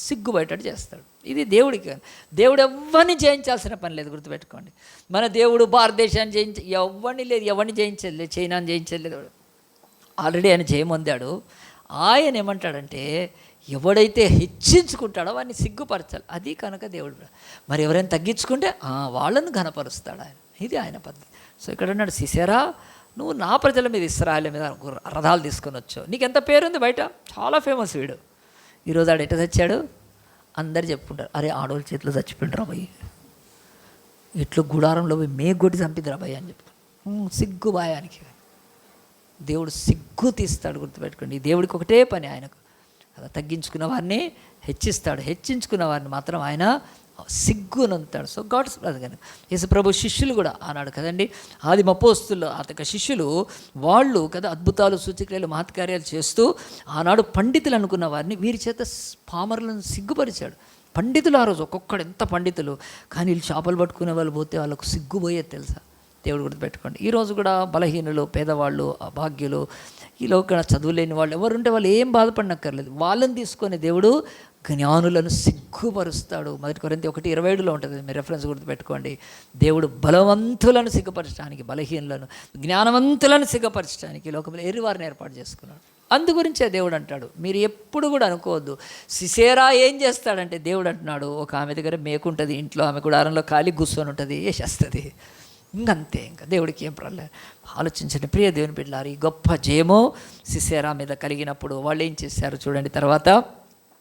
సిగ్గుబయటట్టు చేస్తాడు. ఇది దేవుడికి. దేవుడు ఎవరిని జయించాల్సిన పని లేదు. గుర్తుపెట్టుకోండి. మన దేవుడు భారతదేశాన్ని ఎవరిని జయించలేదు, చైనాని జయించలేదు. ఆల్రెడీ ఆయన జయం పొందాడు. ఆయన ఏమంటాడంటే ఎవడైతే హెచ్చించుకుంటాడో వాడిని సిగ్గుపరచాలి. అది కనుక దేవుడు. మరి ఎవరైనా తగ్గించుకుంటే వాళ్ళను ఘనపరుస్తాడు ఆయన. ఇది ఆయన పద్ధతి. సో ఇక్కడ ఉన్నాడు, సిసెరా నువ్వు నా ప్రజల మీద ఇశ్రాయేలు మీద రథాలు తీసుకొని వచ్చావు, నీకు ఎంత పేరుంది బయట, చాలా ఫేమస్ వీడు. ఈరోజు ఆడు ఎట్ట చచ్చాడు అందరు చెప్పుకుంటారు, అరే ఆడవాళ్ళ చేతిలో చచ్చిపోయిండ్రా భయ్, ఇట్లు గుడారంలో పోయి మేగొట్టి చంపిద్రా భయ్ అని చెప్తాడు. సిగ్గు భయానికి దేవుడు సిగ్గు తీస్తాడు. గుర్తుపెట్టుకోండి. దేవుడికి ఒకటే పని ఆయనకు, అలా తగ్గించుకున్న వారిని హెచ్చిస్తాడు, హెచ్చించుకున్న వారిని మాత్రం ఆయన సిగ్గునంతాడు. So God's plan. కానీ యేసుప్రభు శిష్యులు కూడా ఆనాడు కదండి, ఆదిమ అపోస్తులు అతక శిష్యులు వాళ్ళు కదా అద్భుతాలు సూచక్రియలు మహత్కార్యాలు చేస్తూ ఆనాడు పండితులు అనుకున్న వారిని వీరి చేత పామరులను సిగ్గుపరిచాడు. పండితులు ఆ రోజు ఒక్కొక్కడు ఎంత పండితులు, కానీ వీళ్ళు చేపలు పట్టుకునే వాళ్ళు పోతే వాళ్ళకు సిగ్గుపోయేది తెలుసా. దేవుడు గుర్తుపెట్టుకోండి. ఈరోజు కూడా బలహీనులు, పేదవాళ్ళు, అభాగ్యులు ఈ లోకన చదువులేని వాళ్ళు ఎవరుంటే వాళ్ళు ఏం బాధపడనక్కర్లేదు. వాళ్ళని తీసుకొని దేవుడు జ్ఞానులను సిగ్గుపరుస్తాడు. 1 కొరింథీ 1:27 ఉంటుంది, మీరు రెఫరెన్స్ గుర్తుపెట్టుకోండి. దేవుడు బలవంతులను సిగ్గుపరచడానికి, బలహీనులను, జ్ఞానవంతులను సిగ్గుపరచడానికి లోకంలో ఎరివారిని ఏర్పాటు చేసుకున్నాడు. అందుగురించే దేవుడు అంటాడు, మీరు ఎప్పుడు కూడా అనుకోవద్దు సిసేరా ఏం చేస్తాడంటే, దేవుడు అంటున్నాడు ఒక ఆమె దగ్గర మేకుంటుంది ఇంట్లో, ఆమె గుడారంలో ఖాళీ కూర్చొని ఉంటుంది, వేసేస్తుంది, ఇంకంతే. ఇంకా దేవుడికి ఏం ప్రాబ్లం. ఆలోచించండి ప్రియ దేవుని బిడ్డలారా, ఈ గొప్ప జయము సిసేరా మీద కలిగినప్పుడు వాళ్ళు ఏం చేశారు చూడండి. తర్వాత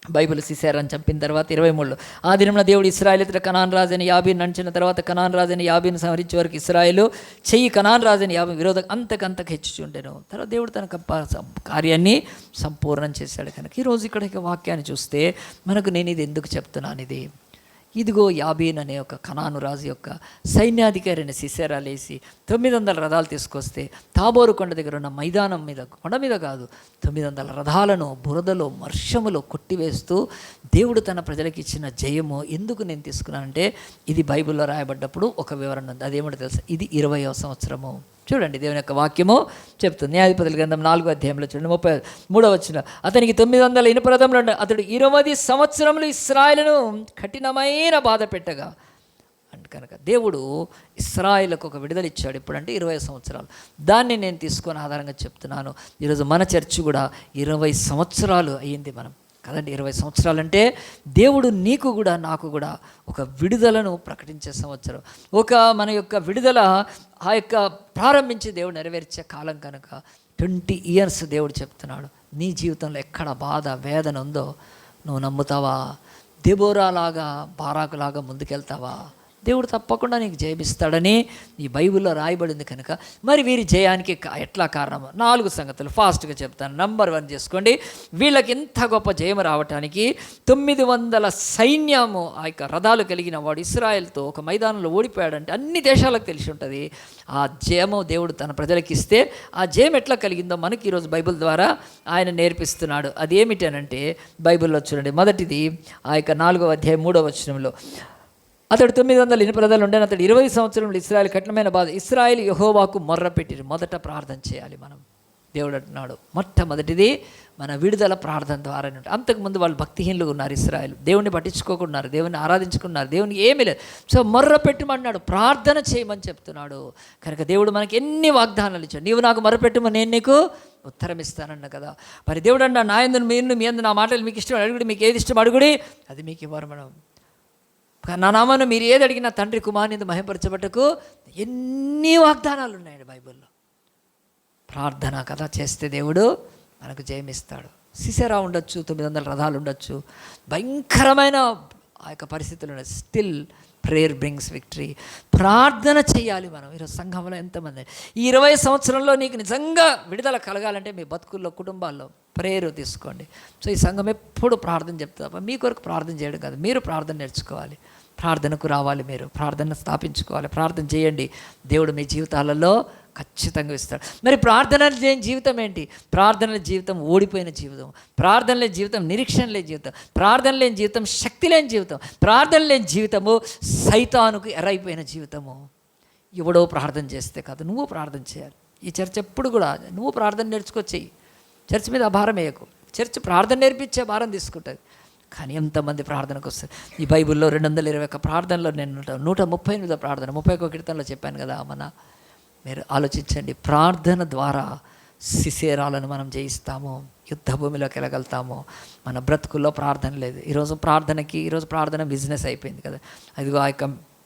బైబిల్ సిసేరాని చంపిన తర్వాత 23లో, ఆ దినంలో దేవుడు ఇశ్రాయేలు ఎదుట కనాన్ రాజని యాబీని నంచిన తర్వాత కనాన్ రాజని యాబీని సంహరించే వరకు ఇశ్రాయేలు చెయ్యి కనాన్ రాజని యాబీ విరోధం అంతకంతకు హెచ్చుచుండెను. తర్వాత దేవుడు తన కార్యాన్ని సంపూర్ణం చేశాడు. కనుక ఈరోజు ఇక్కడ వాక్యాన్ని చూస్తే మనకు నేను ఇది ఎందుకు చెప్తున్నాను, ఇదిగో యాబీన్ అనే ఒక కనాను రాజు యొక్క సైన్యాధికారిని సిసేరా లేసి 900 రథాలు తీసుకొస్తే తాబోరు కొండ దగ్గర ఉన్న మైదానం మీద, కొండ మీద కాదు, 900 రథాలను బురదలో వర్షములో కొట్టివేస్తూ దేవుడు తన ప్రజలకు ఇచ్చిన జయము ఎందుకు నేను తీసుకున్నానంటే, ఇది బైబిల్లో రాయబడ్డప్పుడు ఒక వివరణ ఉంది. అదేమిటో తెలుసా, ఇది 20వ సంవత్సరము. చూడండి దేవుని యొక్క వాక్యము చెప్తుంది. న్యాయాధిపతుల గ్రంథం 4వ అధ్యాయంలో చూడండి 33వ వచనం, అతనికి 900 ఇనుప రథములు ఉండే, అతడు 20 సంవత్సరములు ఇశ్రాయేలును కఠినమైన బాధ పెట్టగా. అంటే కనుక దేవుడు ఇశ్రాయేలుకు ఒక విడుదల ఇచ్చాడు. ఇప్పుడంటే 20 సంవత్సరాలు. దాన్ని నేను తీసుకొని ఆధారంగా చెప్తున్నాను. ఈరోజు మన చర్చ్ కూడా 20 సంవత్సరాలు అయ్యింది మనం కదండి. 20 సంవత్సరాలంటే దేవుడు నీకు కూడా నాకు కూడా ఒక విడుదలను ప్రకటించే సంవత్సరం, ఒక మన యొక్క విడుదల ఆ యొక్క ప్రారంభించి దేవుడు నెరవేర్చే కాలం. కనుక 20 ఇయర్స్ దేవుడు చెప్తున్నాడు, నీ జీవితంలో ఎక్కడ బాధ వేదన ఉందో నువ్వు నమ్ముతావా? దెబోరాలాగా బారాకులాగా ముందుకెళ్తావా? దేవుడు తప్పకుండా నీకు జయమిస్తాడని ఈ బైబిల్లో రాయబడింది. కనుక మరి వీరి జయానికి ఎట్లా కారణం? 4 సంగతులు ఫాస్ట్గా చెప్తాను. నంబర్ 1 చేసుకోండి. వీళ్ళకి ఇంత గొప్ప జయం రావటానికి 900 సైన్యము ఆ యొక్క రథాలు కలిగిన వాడు ఇశ్రాయేల్తో ఒక మైదానంలో ఓడిపోయాడంటే అన్ని దేశాలకు తెలిసి ఉంటుంది. ఆ జయము దేవుడు తన ప్రజలకు ఇస్తే ఆ జయం ఎట్లా కలిగిందో మనకి ఈరోజు బైబిల్ ద్వారా ఆయన నేర్పిస్తున్నాడు. అదేమిటనంటే బైబిల్లో చూడండి, మొదటిది ఆ యొక్క 4వ అధ్యాయం 3వ వచనంలో, అతడు 900 ఇనుప రథాలు ఉండేది. అతడు 20 సంవత్సరంలో ఇశ్రాయేలు కఠినమైన బాధ. ఇశ్రాయేలు యెహోవాకు మొర్రపెట్టిరు. మొదట ప్రార్థన చేయాలి మనం. దేవుడు అంటున్నాడు మొట్టమొదటిది మన విడుదల ప్రార్థన ద్వారా. అంతకుముందు వాళ్ళు భక్తిహీనులుగా ఉన్నారు ఇశ్రాయేలు, దేవుణ్ణి పట్టించుకోకున్నారు, దేవుని ఆరాధించుకున్నారు, దేవునికి ఏమీ లేదు. సో మొర్రపెట్టమన్నాడు, ప్రార్థన చేయమని చెప్తున్నాడు. కనుక దేవుడు మనకి ఎన్ని వాగ్దానాలు ఇచ్చాడు. నీవు నాకు మొర్రపెట్టుమని నేను నీకు ఉత్తరం ఇస్తానన్న కదా. మరి దేవుడు అన్నా, నా యందు మీరు మీ యందు నా మాటలు మీకు ఇష్టం అడుగుడి, మీకు ఏది ఇష్టం అడుగుడి అది మీకు ఇవ్వరు. మనం నా నామాను మీరు ఏది అడిగినా తండ్రి కుమారుని మహిమపరచబట్టకు ఎన్ని వాగ్దానాలు ఉన్నాయండి బైబిల్లో. ప్రార్థన కదా చేస్తే దేవుడు మనకు జయమిస్తాడు. సిసేరా ఉండొచ్చు, 900 రథాలు ఉండొచ్చు, భయంకరమైన ఆ యొక్క పరిస్థితులు ఉన్నాయి. Still prayer brings victory. ప్రార్థన చేయాలి మనం. ఈరోజు సంఘంలో ఎంతమంది ఈ 20 సంవత్సరంలో నీకు నిజంగా విడుదల కలగాలంటే మీ బతుకుల్లో కుటుంబాల్లో ప్రేయర్ తీసుకోండి. సో ఈ సంఘం ఎప్పుడు ప్రార్థన చెప్తా, మీ కొరకు ప్రార్థన చేయడం కాదు, మీరు ప్రార్థన నేర్చుకోవాలి, ప్రార్థనకు రావాలి, మీరు ప్రార్థన స్థాపించుకోవాలి, ప్రార్థన చేయండి. దేవుడు మీ జీవితాలలో ఖచ్చితంగా ఇస్తాడు. మరి ప్రార్థన లేని జీవితం ఏంటి? ప్రార్థన లేని జీవితం ఓడిపోయిన జీవితం, ప్రార్థన లేని జీవితం నిరీక్షణ లేని జీవితం, ప్రార్థన లేని జీవితం శక్తి లేని జీవితం, ప్రార్థన లేని జీవితము సైతానుకు ఎరైపోయిన జీవితము. ఎవడో ప్రార్థన చేస్తే కాదు, నువ్వు ప్రార్థన చేయాలి. ఈ చర్చ ఎప్పుడు కూడా నువ్వు ప్రార్థన నేర్చుకొచ్చేయి. చర్చ్ మీద ఆ భారం వేయకు. చర్చ్ ప్రార్థన నేర్పించే భారం తీసుకుంటుంది. కానీ ఎంతమంది ప్రార్థనకు వస్తారు? ఈ బైబిల్లో 221 ప్రార్థనలో నేను 138 ప్రార్థన 31 కీర్తనలో చెప్పాను కదా. మీరు ఆలోచించండి, ప్రార్థన ద్వారా సిసేరాలను మనం జయిస్తాము, యుద్ధ భూమిలోకి వెళ్ళగలుగుతాము. మన బ్రతుకుల్లో ప్రార్థన లేదు. ఈరోజు ప్రార్థన బిజినెస్ అయిపోయింది కదా. అదిగో ఆ యొక్క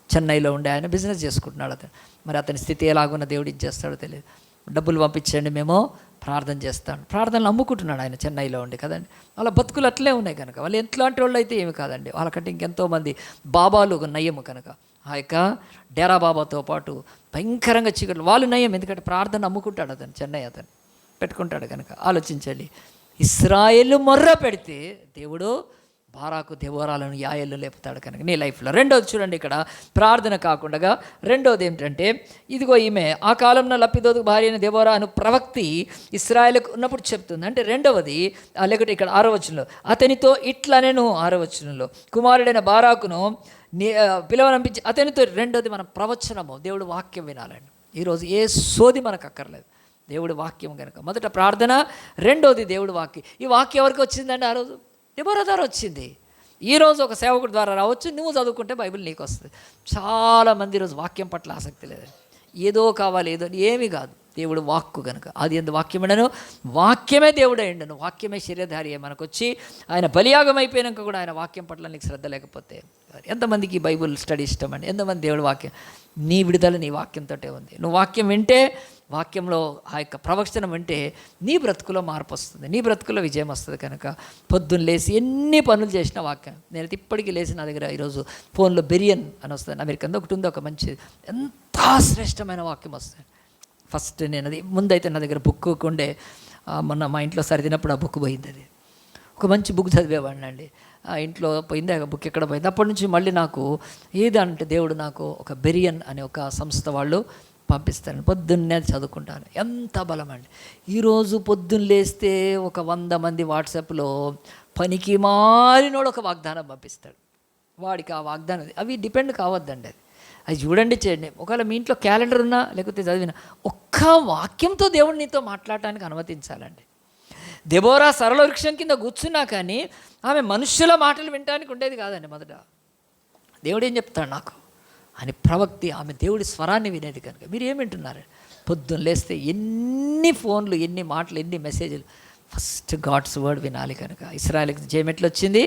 చెన్నైలో ఉండే ఆయన బిజినెస్ చేసుకుంటున్నాడు. అతను మరి అతని స్థితి ఎలాగున్న దేవుడు ఇచ్చేస్తాడో తెలియదు. డబ్బులు పంపించండి, మేము ప్రార్థన చేస్తాను. ప్రార్థనలు అమ్ముకుంటున్నాడు ఆయన చెన్నైలో ఉండి కదండి. వాళ్ళ బతుకులు అట్లే ఉన్నాయి కనుక వాళ్ళు ఎట్లాంటి వాళ్ళు అయితే ఏమి కాదండి. వాళ్ళకంటే ఇంకెంతోమంది బాబాలు ఒక నయ్యము కనుక ఆ యొక్క డేరా బాబాతో పాటు భయంకరంగా చీకట్లు వాళ్ళు నయ్యం. ఎందుకంటే ప్రార్థన అమ్ముకుంటాడు అతను, చెన్నై అతను పెట్టుకుంటాడు కనుక. ఆలోచించండి, ఇశ్రాయేలు మొర్ర పెడితే దేవుడు బారాకు దెబోరాలను యాయేలు లేపుతాడు కనుక నీ లైఫ్లో. రెండోది చూడండి, ఇక్కడ ప్రార్థన కాకుండా రెండోది ఏమిటంటే, ఇదిగో ఈమె ఆ కాలంలో లప్పిదోదు భార్య అయిన దెబోరా అను ప్రవక్తి ఇశ్రాయేలుకు ఉన్నప్పుడు చెప్తుంది. అంటే రెండవది లేకపోతే ఇక్కడ 6వ వచనంలో అతనితో ఇట్లా నేను 6వ వచనంలో కుమారుడైన బారాకును పిలవనంపించి అతనితో. రెండోది మన ప్రవచనము, దేవుడు వాక్యం వినాలండి. ఈరోజు ఏ సోది మనకు అక్కర్లేదు. దేవుడి వాక్యం కనుక మొదట ప్రార్థన, రెండోది దేవుడి వాక్యం. ఈ వాక్యం ఎవరికి వచ్చిందండి? ఆ రోజు దెబోరా ద్వారా వచ్చింది. ఈరోజు ఒక సేవకుడి ద్వారా రావచ్చు, నువ్వు చదువుకుంటే బైబిల్ నీకు వస్తుంది. చాలామంది ఈరోజు వాక్యం పట్ల ఆసక్తి లేదండి. ఏదో కావాలి, ఏదో ఏమీ కాదు. దేవుడు వాక్కు కనుక అది ఎందు వాక్యం ఉండను, వాక్యమే దేవుడే ఉండను, వాక్యమే శరీరధారి మనకు వచ్చి ఆయన బలియాగం అయిపోయినాక కూడా ఆయన వాక్యం పట్ల నీకు శ్రద్ధ లేకపోతే ఎంతమందికి బైబుల్ స్టడీ ఇష్టం అండి? ఎంతమంది దేవుడి వాక్యం? నీ విడుదల నీ వాక్యంతో ఉంది. నువ్వు వాక్యం వింటే, వాక్యంలో ఆ యొక్క ప్రవచనం వింటే నీ బ్రతుకులో మార్పు వస్తుంది, నీ బ్రతుకులో విజయం వస్తుంది. కనుక పొద్దున్న లేచి ఎన్ని పనులు చేసిన వాక్యం. నేనైతే ఇప్పటికీ లేచి నా దగ్గర ఈరోజు ఫోన్లో బెరియన్ అని వస్తుంది, అమెరికన్ ఒకటి ఉంది, ఒక మంచి ఎంత శ్రేష్టమైన వాక్యం వస్తుంది. ఫస్ట్ నేను అది ముందైతే నా దగ్గర బుక్ ఉండే, మొన్న మా ఇంట్లో సరిదినప్పుడు ఆ బుక్ పోయింది. అది ఒక మంచి బుక్ చదివేవాడిని అండి. ఆ ఇంట్లో పోయింది, ఆ బుక్ ఎక్కడ పోయింది. అప్పటి నుంచి మళ్ళీ నాకు ఏదంటే దేవుడు నాకు ఒక బెరియన్ అనే ఒక సంస్థ వాళ్ళు పంపిస్తాను, పొద్దున్నే చదువుకుంటాను. ఎంత బలం అండి! ఈరోజు పొద్దున్న లేస్తే ఒక 100 మంది వాట్సాప్లో పనికి మారినోడు ఒక వాగ్దానం పంపిస్తాడు. వాడికి ఆ వాగ్దానం అవి డిపెండ్ కావద్దండి. అది చూడండి, చేయండి. ఒకవేళ మీ ఇంట్లో క్యాలెండర్ ఉన్నా లేకపోతే చదివినా ఒక్క వాక్యంతో దేవుడు నీతో మాట్లాడటానికి అనుమతించాలండి. దెబోరా సరళ వృక్షం కింద కూర్చున్నా కానీ ఆమె మనుష్యుల మాటలు వినడానికి ఉండేది కాదండి. మొదట దేవుడు ఏం చెప్తాడు నాకు అని ప్రవక్తి ఆమె దేవుడి స్వరాన్ని వినేది కనుక. మీరు ఏమింటున్నారు? పొద్దున్న లేస్తే ఎన్ని ఫోన్లు, ఎన్ని మాటలు, ఎన్ని మెసేజ్లు. ఫస్ట్ గాడ్స్ వర్డ్ వినాలి కనుక. ఇశ్రాయేలుకి జయం ఎట్లా వచ్చింది?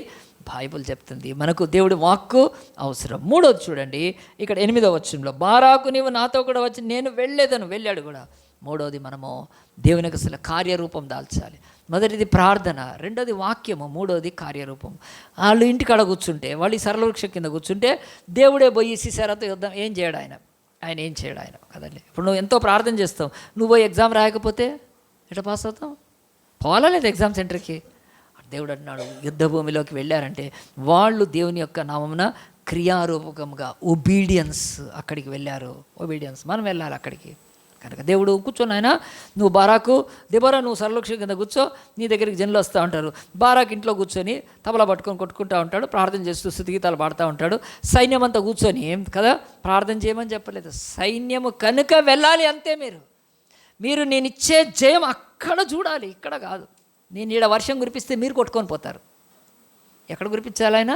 బైబుల్ చెప్తుంది. మనకు దేవుడి వాక్కు అవసరం. మూడోది చూడండి, ఇక్కడ 8వ వచనంలో బారాకు నీవు నాతో కూడా వచ్చి నేను వెళ్ళేదను, వెళ్ళాడు కూడా. మూడోది మనము దేవునికి అసలు కార్యరూపం దాల్చాలి. మొదటిది ప్రార్థన, రెండోది వాక్యము, మూడోది కార్యరూపం. వాళ్ళు ఇంటికాడ కూర్చుంటే, వాళ్ళు ఈ సరళ వృక్షం కింద కూర్చుంటే దేవుడే పోయి సిసెరాతో యుద్ధం ఏం చేయడు ఆయన ఏం చేయడు ఆయన కదండి. ఇప్పుడు నువ్వు ఎంతో ప్రార్థన చేస్తావు, నువ్వు పోయి ఎగ్జామ్ రాయకపోతే ఎట్లా పాస్ అవుతావు? పోవాలా లేదా ఎగ్జామ్ సెంటర్కి? దేవుడు అన్నాడు, యుద్ధ భూమిలోకి వెళ్ళారంటే వాళ్ళు దేవుని యొక్క నామమున క్రియారూపకంగా ఒబీడియన్స్ అక్కడికి వెళ్ళారు. ఒబీడియన్స్ మనం వెళ్ళాలి అక్కడికి కనుక. దేవుడు కూర్చొని ఆయన, నువ్వు బారాకు, దెబోరా నువ్వు సరళవృక్షం కింద కూర్చో, నీ దగ్గరికి జనులు వస్తూ ఉంటారు. బారాకు ఇంట్లో కూర్చొని తబలా పట్టుకొని కొట్టుకుంటూ ఉంటాడు, ప్రార్థన చేస్తూ స్తుతిగీతాలు పాడుతూ ఉంటాడు. సైన్యం అంతా కూర్చొని కదా ప్రార్థన చేయమని చెప్పలేదు, సైన్యము కనుక వెళ్ళాలి అంతే. మీరు నేను ఇచ్చే జయం అక్కడ చూడాలి, ఇక్కడ కాదు. నేను ఈడ వర్షం కురిపిస్తే మీరు కొట్టుకొని పోతారు. ఎక్కడ కురిపించాలి ఆయన?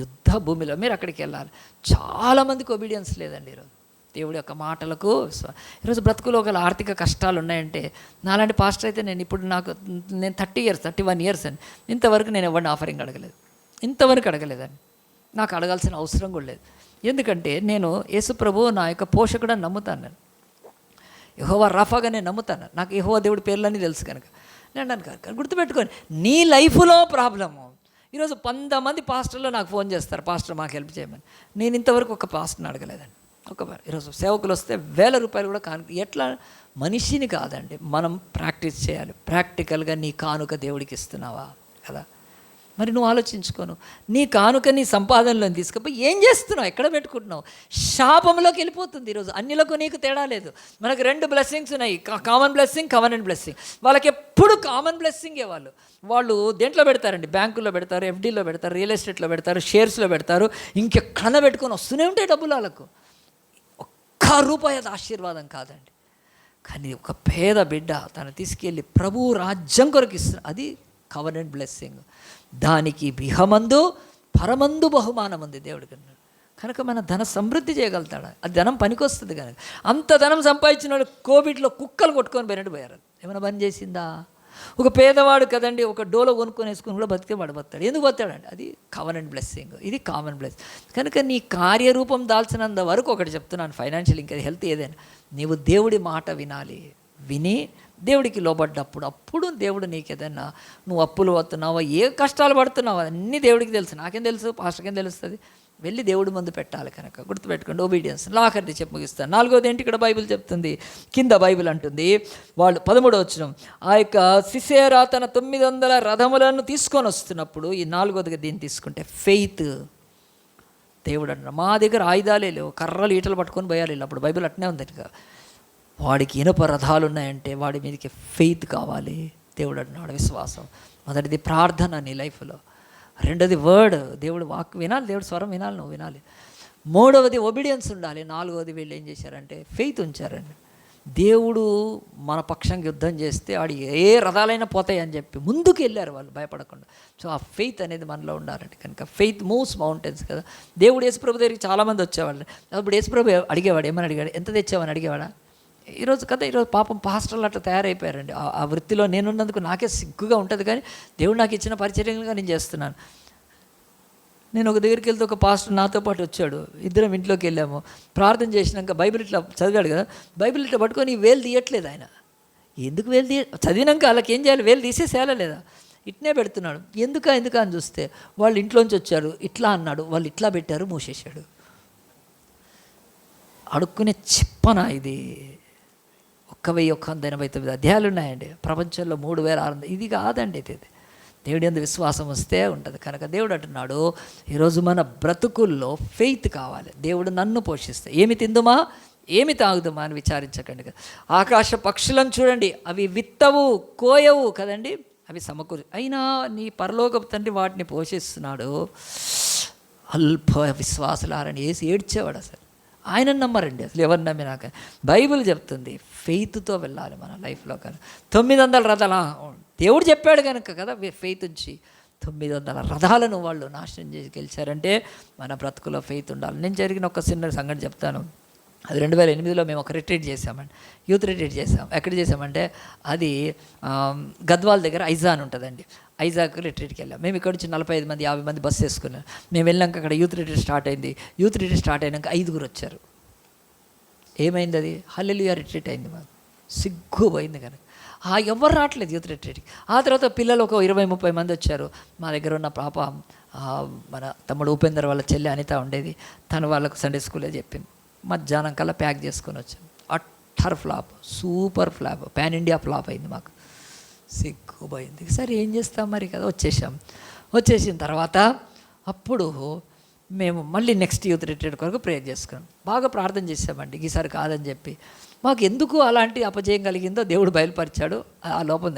యుద్ధ భూమిలో మీరు అక్కడికి వెళ్ళాలి. చాలామందికి ఒబీడియన్స్ లేదండి ఈరోజు దేవుడి యొక్క మాటలకు. ఈరోజు బ్రతుకులో ఒక ఆర్థిక కష్టాలు ఉన్నాయంటే, నాలాంటి పాస్టర్ అయితే నేను 31 years అని ఇంతవరకు నేను ఎవరిని ఆఫరింగ్ అడగలేదు, ఇంతవరకు అడగలేదండి. నాకు అడగాల్సిన అవసరం కూడా లేదు. ఎందుకంటే నేను యేసుప్రభు నా యొక్క పోషకుడు అని నమ్ముతాను. నేను యెహోవా రాఫాగా నేను నమ్ముతాను. నాకు యెహోవా దేవుడి పేర్లన్నీ తెలుసు కనుక నేను కాదు. గుర్తుపెట్టుకొని, నీ లైఫ్లో ప్రాబ్లము. ఈరోజు 100 మంది పాస్టర్లు నాకు ఫోన్ చేస్తారు, పాస్టర్ మాకు హెల్ప్ చేయమని. నేను ఇంతవరకు ఒక పాస్టర్ని అడగలేదండి. ఈరోజు సేవకులు వస్తే ₹1000 కూడా ఎట్లా? మనిషిని కాదండి, మనం ప్రాక్టీస్ చేయాలి. ప్రాక్టికల్గా నీ కానుక దేవుడికి ఇస్తున్నావా కదా? మరి నువ్వు ఆలోచించుకోను, నీ కానుక నీ సంపాదనలో తీసుకుపోయి ఏం చేస్తున్నావు, ఎక్కడ పెట్టుకుంటున్నావు? శాపంలోకి వెళ్ళిపోతుంది. ఈరోజు అన్యులకు నీకు తేడా లేదు. మనకు 2 బ్లెస్సింగ్స్ ఉన్నాయి, కామన్ బ్లెస్సింగ్, కవెనెంట్ బ్లెస్సింగ్. వాళ్ళకి ఎప్పుడు కామన్ బ్లెస్సింగే. వాళ్ళు దేంట్లో పెడతారండి? బ్యాంకుల్లో పెడతారు, ఎఫ్డీలో పెడతారు, రియల్ ఎస్టేట్లో పెడతారు, షేర్స్లో పెడతారు, ఇంకెక్కడ పెట్టుకొని వస్తూనే ఉంటాయి డబ్బులు వాళ్ళకు. ₹1 అది ఆశీర్వాదం కాదండి. కానీ ఒక పేద బిడ్డ తను తీసుకెళ్ళి ప్రభు రాజ్యం కొరకు ఇస్తున్నారు, అది కవెనెంట్ బ్లెస్సింగ్. దానికి బిహమందు పరమందు బహుమానం ఉంది దేవుడికి. కనుక మన ధన సమృద్ధి చేయగలుగుతాడు. అది ధనం పనికొస్తుంది కనుక. అంత ధనం సంపాదించిన వాడు కోవిడ్లో కుక్కలు కొట్టుకొని పోయినట్టు పోయారు. ఏమైనా పని చేసిందా? ఒక పేదవాడు కదండి, ఒక డోలో కొనుక్కొని వేసుకొని కూడా బతికే బతాడు. ఎందుకు బతాడండి? అది కవెనెంట్ బ్లెస్సింగ్, ఇది కామన్ బ్లెస్సింగ్. కనుక నీ కార్యరూపం దాల్చినంత వరకు ఒకటి చెప్తున్నాను, ఫైనాన్షియల్ ఇంకా హెల్త్ ఏదైనా, నీవు దేవుడి మాట వినాలి. విని దేవుడికి లోబడ్డప్పుడు అప్పుడు దేవుడు నీకు ఏదైనా, నువ్వు అప్పులు పడుతున్నావా, ఏ కష్టాలు పడుతున్నావా, అన్నీ దేవుడికి తెలుసు. నాకేం తెలుసు, పాస్టర్కేం తెలుస్తుంది? వెళ్ళి దేవుడి ముందు పెట్టాలి కనుక. గుర్తుపెట్టుకోండి, ఒబీడియన్స్. ఆఖరిది చెప్పి ముగిస్తాను. 4వది ఏంటి ఇక్కడ బైబిల్ చెప్తుంది, కింద బైబిల్ అంటుంది, వాళ్ళు 13వ వచనం, ఆ యొక్క సిసేరా తన 900 రథములను తీసుకొని వస్తున్నప్పుడు, ఈ 4వదిగా దీన్ని తీసుకుంటే ఫెయిత్. దేవుడు అంటున్నాడు, మా దగ్గర ఆయుధాలే లేవు, కర్రలు ఈటలు పట్టుకొని పోయాలి. అప్పుడు బైబిల్ అట్నే ఉంది. వాడికి ఇనుప రథాలు ఉన్నాయంటే వాడి మీదకి ఫెయిత్ కావాలి. దేవుడు అంటున్నాడు విశ్వాసం. మొదటిది ప్రార్థన నీ లైఫ్లో, రెండోది వర్డ్, దేవుడు వాక్ వినాలి, దేవుడు స్వరం వినాలి, నువ్వు వినాలి. 3వది ఒబీడియన్స్ ఉండాలి. 4వది వీళ్ళు ఏం చేశారంటే ఫెయిత్ ఉంచారండి. దేవుడు మన పక్షంగా యుద్ధం చేస్తే ఆడు ఏ రథాలైనా పోతాయి అని చెప్పి ముందుకు వెళ్ళారు వాళ్ళు భయపడకుండా. సో ఆ ఫెయిత్ అనేది మనలో ఉండాలండి. కనుక ఫెయిత్ మూవ్స్ మౌంటైన్స్ కదా. దేవుడు యేసుప్రభు దగ్గరికి చాలామంది వచ్చేవాళ్ళు. అప్పుడు యేసుప్రభు అడిగేవాడు, ఏమని అడిగాడు? ఎంత తెచ్చావని అడిగేవాడా? ఈరోజు కదా, ఈరోజు పాపం పాస్టర్లు అట్లా తయారైపోయారండి. ఆ వృత్తిలో నేనున్నందుకు నాకే సిగ్గుగా ఉంటుంది, కానీ దేవుడు నాకు ఇచ్చిన పరిచర్యలుగా నేను చేస్తున్నాను. నేను ఒక దగ్గరికి వెళ్తే ఒక పాస్టర్ నాతో పాటు వచ్చాడు. ఇద్దరం ఇంట్లోకి వెళ్ళాము. ప్రార్థన చేసినాక బైబిల్ ఇట్లా చదివాడు కదా, బైబిల్ ఇట్లా పట్టుకొని వేలు తీయట్లేదు ఆయన. ఎందుకు వేలు చదివినాక వాళ్ళకి ఏం చేయాలి? వేలు తీసేసేయాలా లేదా? ఇట్నే పెడుతున్నాడు. ఎందుకు అని చూస్తే వాళ్ళు ఇంట్లోంచి వచ్చారు, ఇట్లా అన్నాడు, వాళ్ళు ఇట్లా పెట్టారు, మూసేశాడు. అడుక్కునే చిప్పన ఇది. 1189 అధ్యాయాలు ఉన్నాయండి ప్రపంచంలో. 3600. ఇది కాదండి ఇది. దేవుడి యందు విశ్వాసం వస్తే ఉంటుంది. కనుక దేవుడు అంటున్నాడు, ఈరోజు మన బ్రతుకుల్లో ఫెయిత్ కావాలి. దేవుడు నన్ను పోషిస్తే ఏమి తిందుమా ఏమి తాగుదుమా అని విచారించకండి కదా. ఆకాశ పక్షులను చూడండి, అవి విత్తవు కోయవు కదండి, అవి సమకూరు, అయినా నీ పరలోకపు తండ్రి వాటిని పోషిస్తున్నాడు. అల్ప విశ్వాసులారని వేసి ఏడ్చేవాడు. అసలు ఆయన నమ్మరండి, అసలు ఎవరు నమ్మినాక. బైబిల్ చెప్తుంది ఫెయిత్తో వెళ్ళాలి మన లైఫ్లో. కానీ 900 రథాల దేవుడు చెప్పాడు కనుక కదా, ఫెయిత్ ఉంచి 900 రథాలను వాళ్ళు నాశనం చేసి గెలిచారంటే మన బ్రతుకులో ఫెయిత్ ఉండాలి. నేను జరిగిన ఒక చిన్న సంగతి చెప్తాను. అది 2008లో మేము ఒక రిట్రీట్ చేసామండి, యూత్ రిట్రీట్ చేసాం. ఎక్కడ చేసామంటే అది గద్వాల్ దగ్గర ఐజా అని ఉంటుందండి. ఐజాక్ రిట్రీట్కి వెళ్ళాం. మేము ఇక్కడ నుంచి 45 మంది 50 మంది బస్సు వేసుకున్నాం. మేము వెళ్ళాక అక్కడ యూత్ రిట్రీట్ స్టార్ట్ అయింది. యూత్ రిట్రీట్ స్టార్ట్ అయినాక 5 వచ్చారు. ఏమైంది? అది హల్లెలూయా రిట్రీట్ అయింది. మాకు సిగ్గు పోయింది కనుక ఎవరు రావట్లేదు యూత్ రిట్రీట్కి. ఆ తర్వాత పిల్లలు ఒక 20-30 మంది వచ్చారు. మా దగ్గర ఉన్న పాప, మన తమ్ముడు ఉపేందర్ వాళ్ళ చెల్లి అనిత ఉండేది, తను వాళ్ళకు సండే స్కూలే చెప్పింది. మధ్యాహ్నం కల్లా ప్యాక్ చేసుకొని వచ్చాం. Utter flop, super flop, pan India flop అయింది. మాకు సిగ్గుపోయింది. సరే ఏం చేస్తాం మరి కదా, వచ్చేసిన తర్వాత అప్పుడు మేము మళ్ళీ నెక్స్ట్ యూత్ రిట్రీట్ కొరకు ప్రేయర్ చేసుకున్నాం. బాగా ప్రార్థన చేసామండి, ఈసారి కాదని చెప్పి. మాకు ఎందుకు అలాంటి అపజయం కలిగిందో దేవుడు బయలుపరిచాడు. ఆ లోపం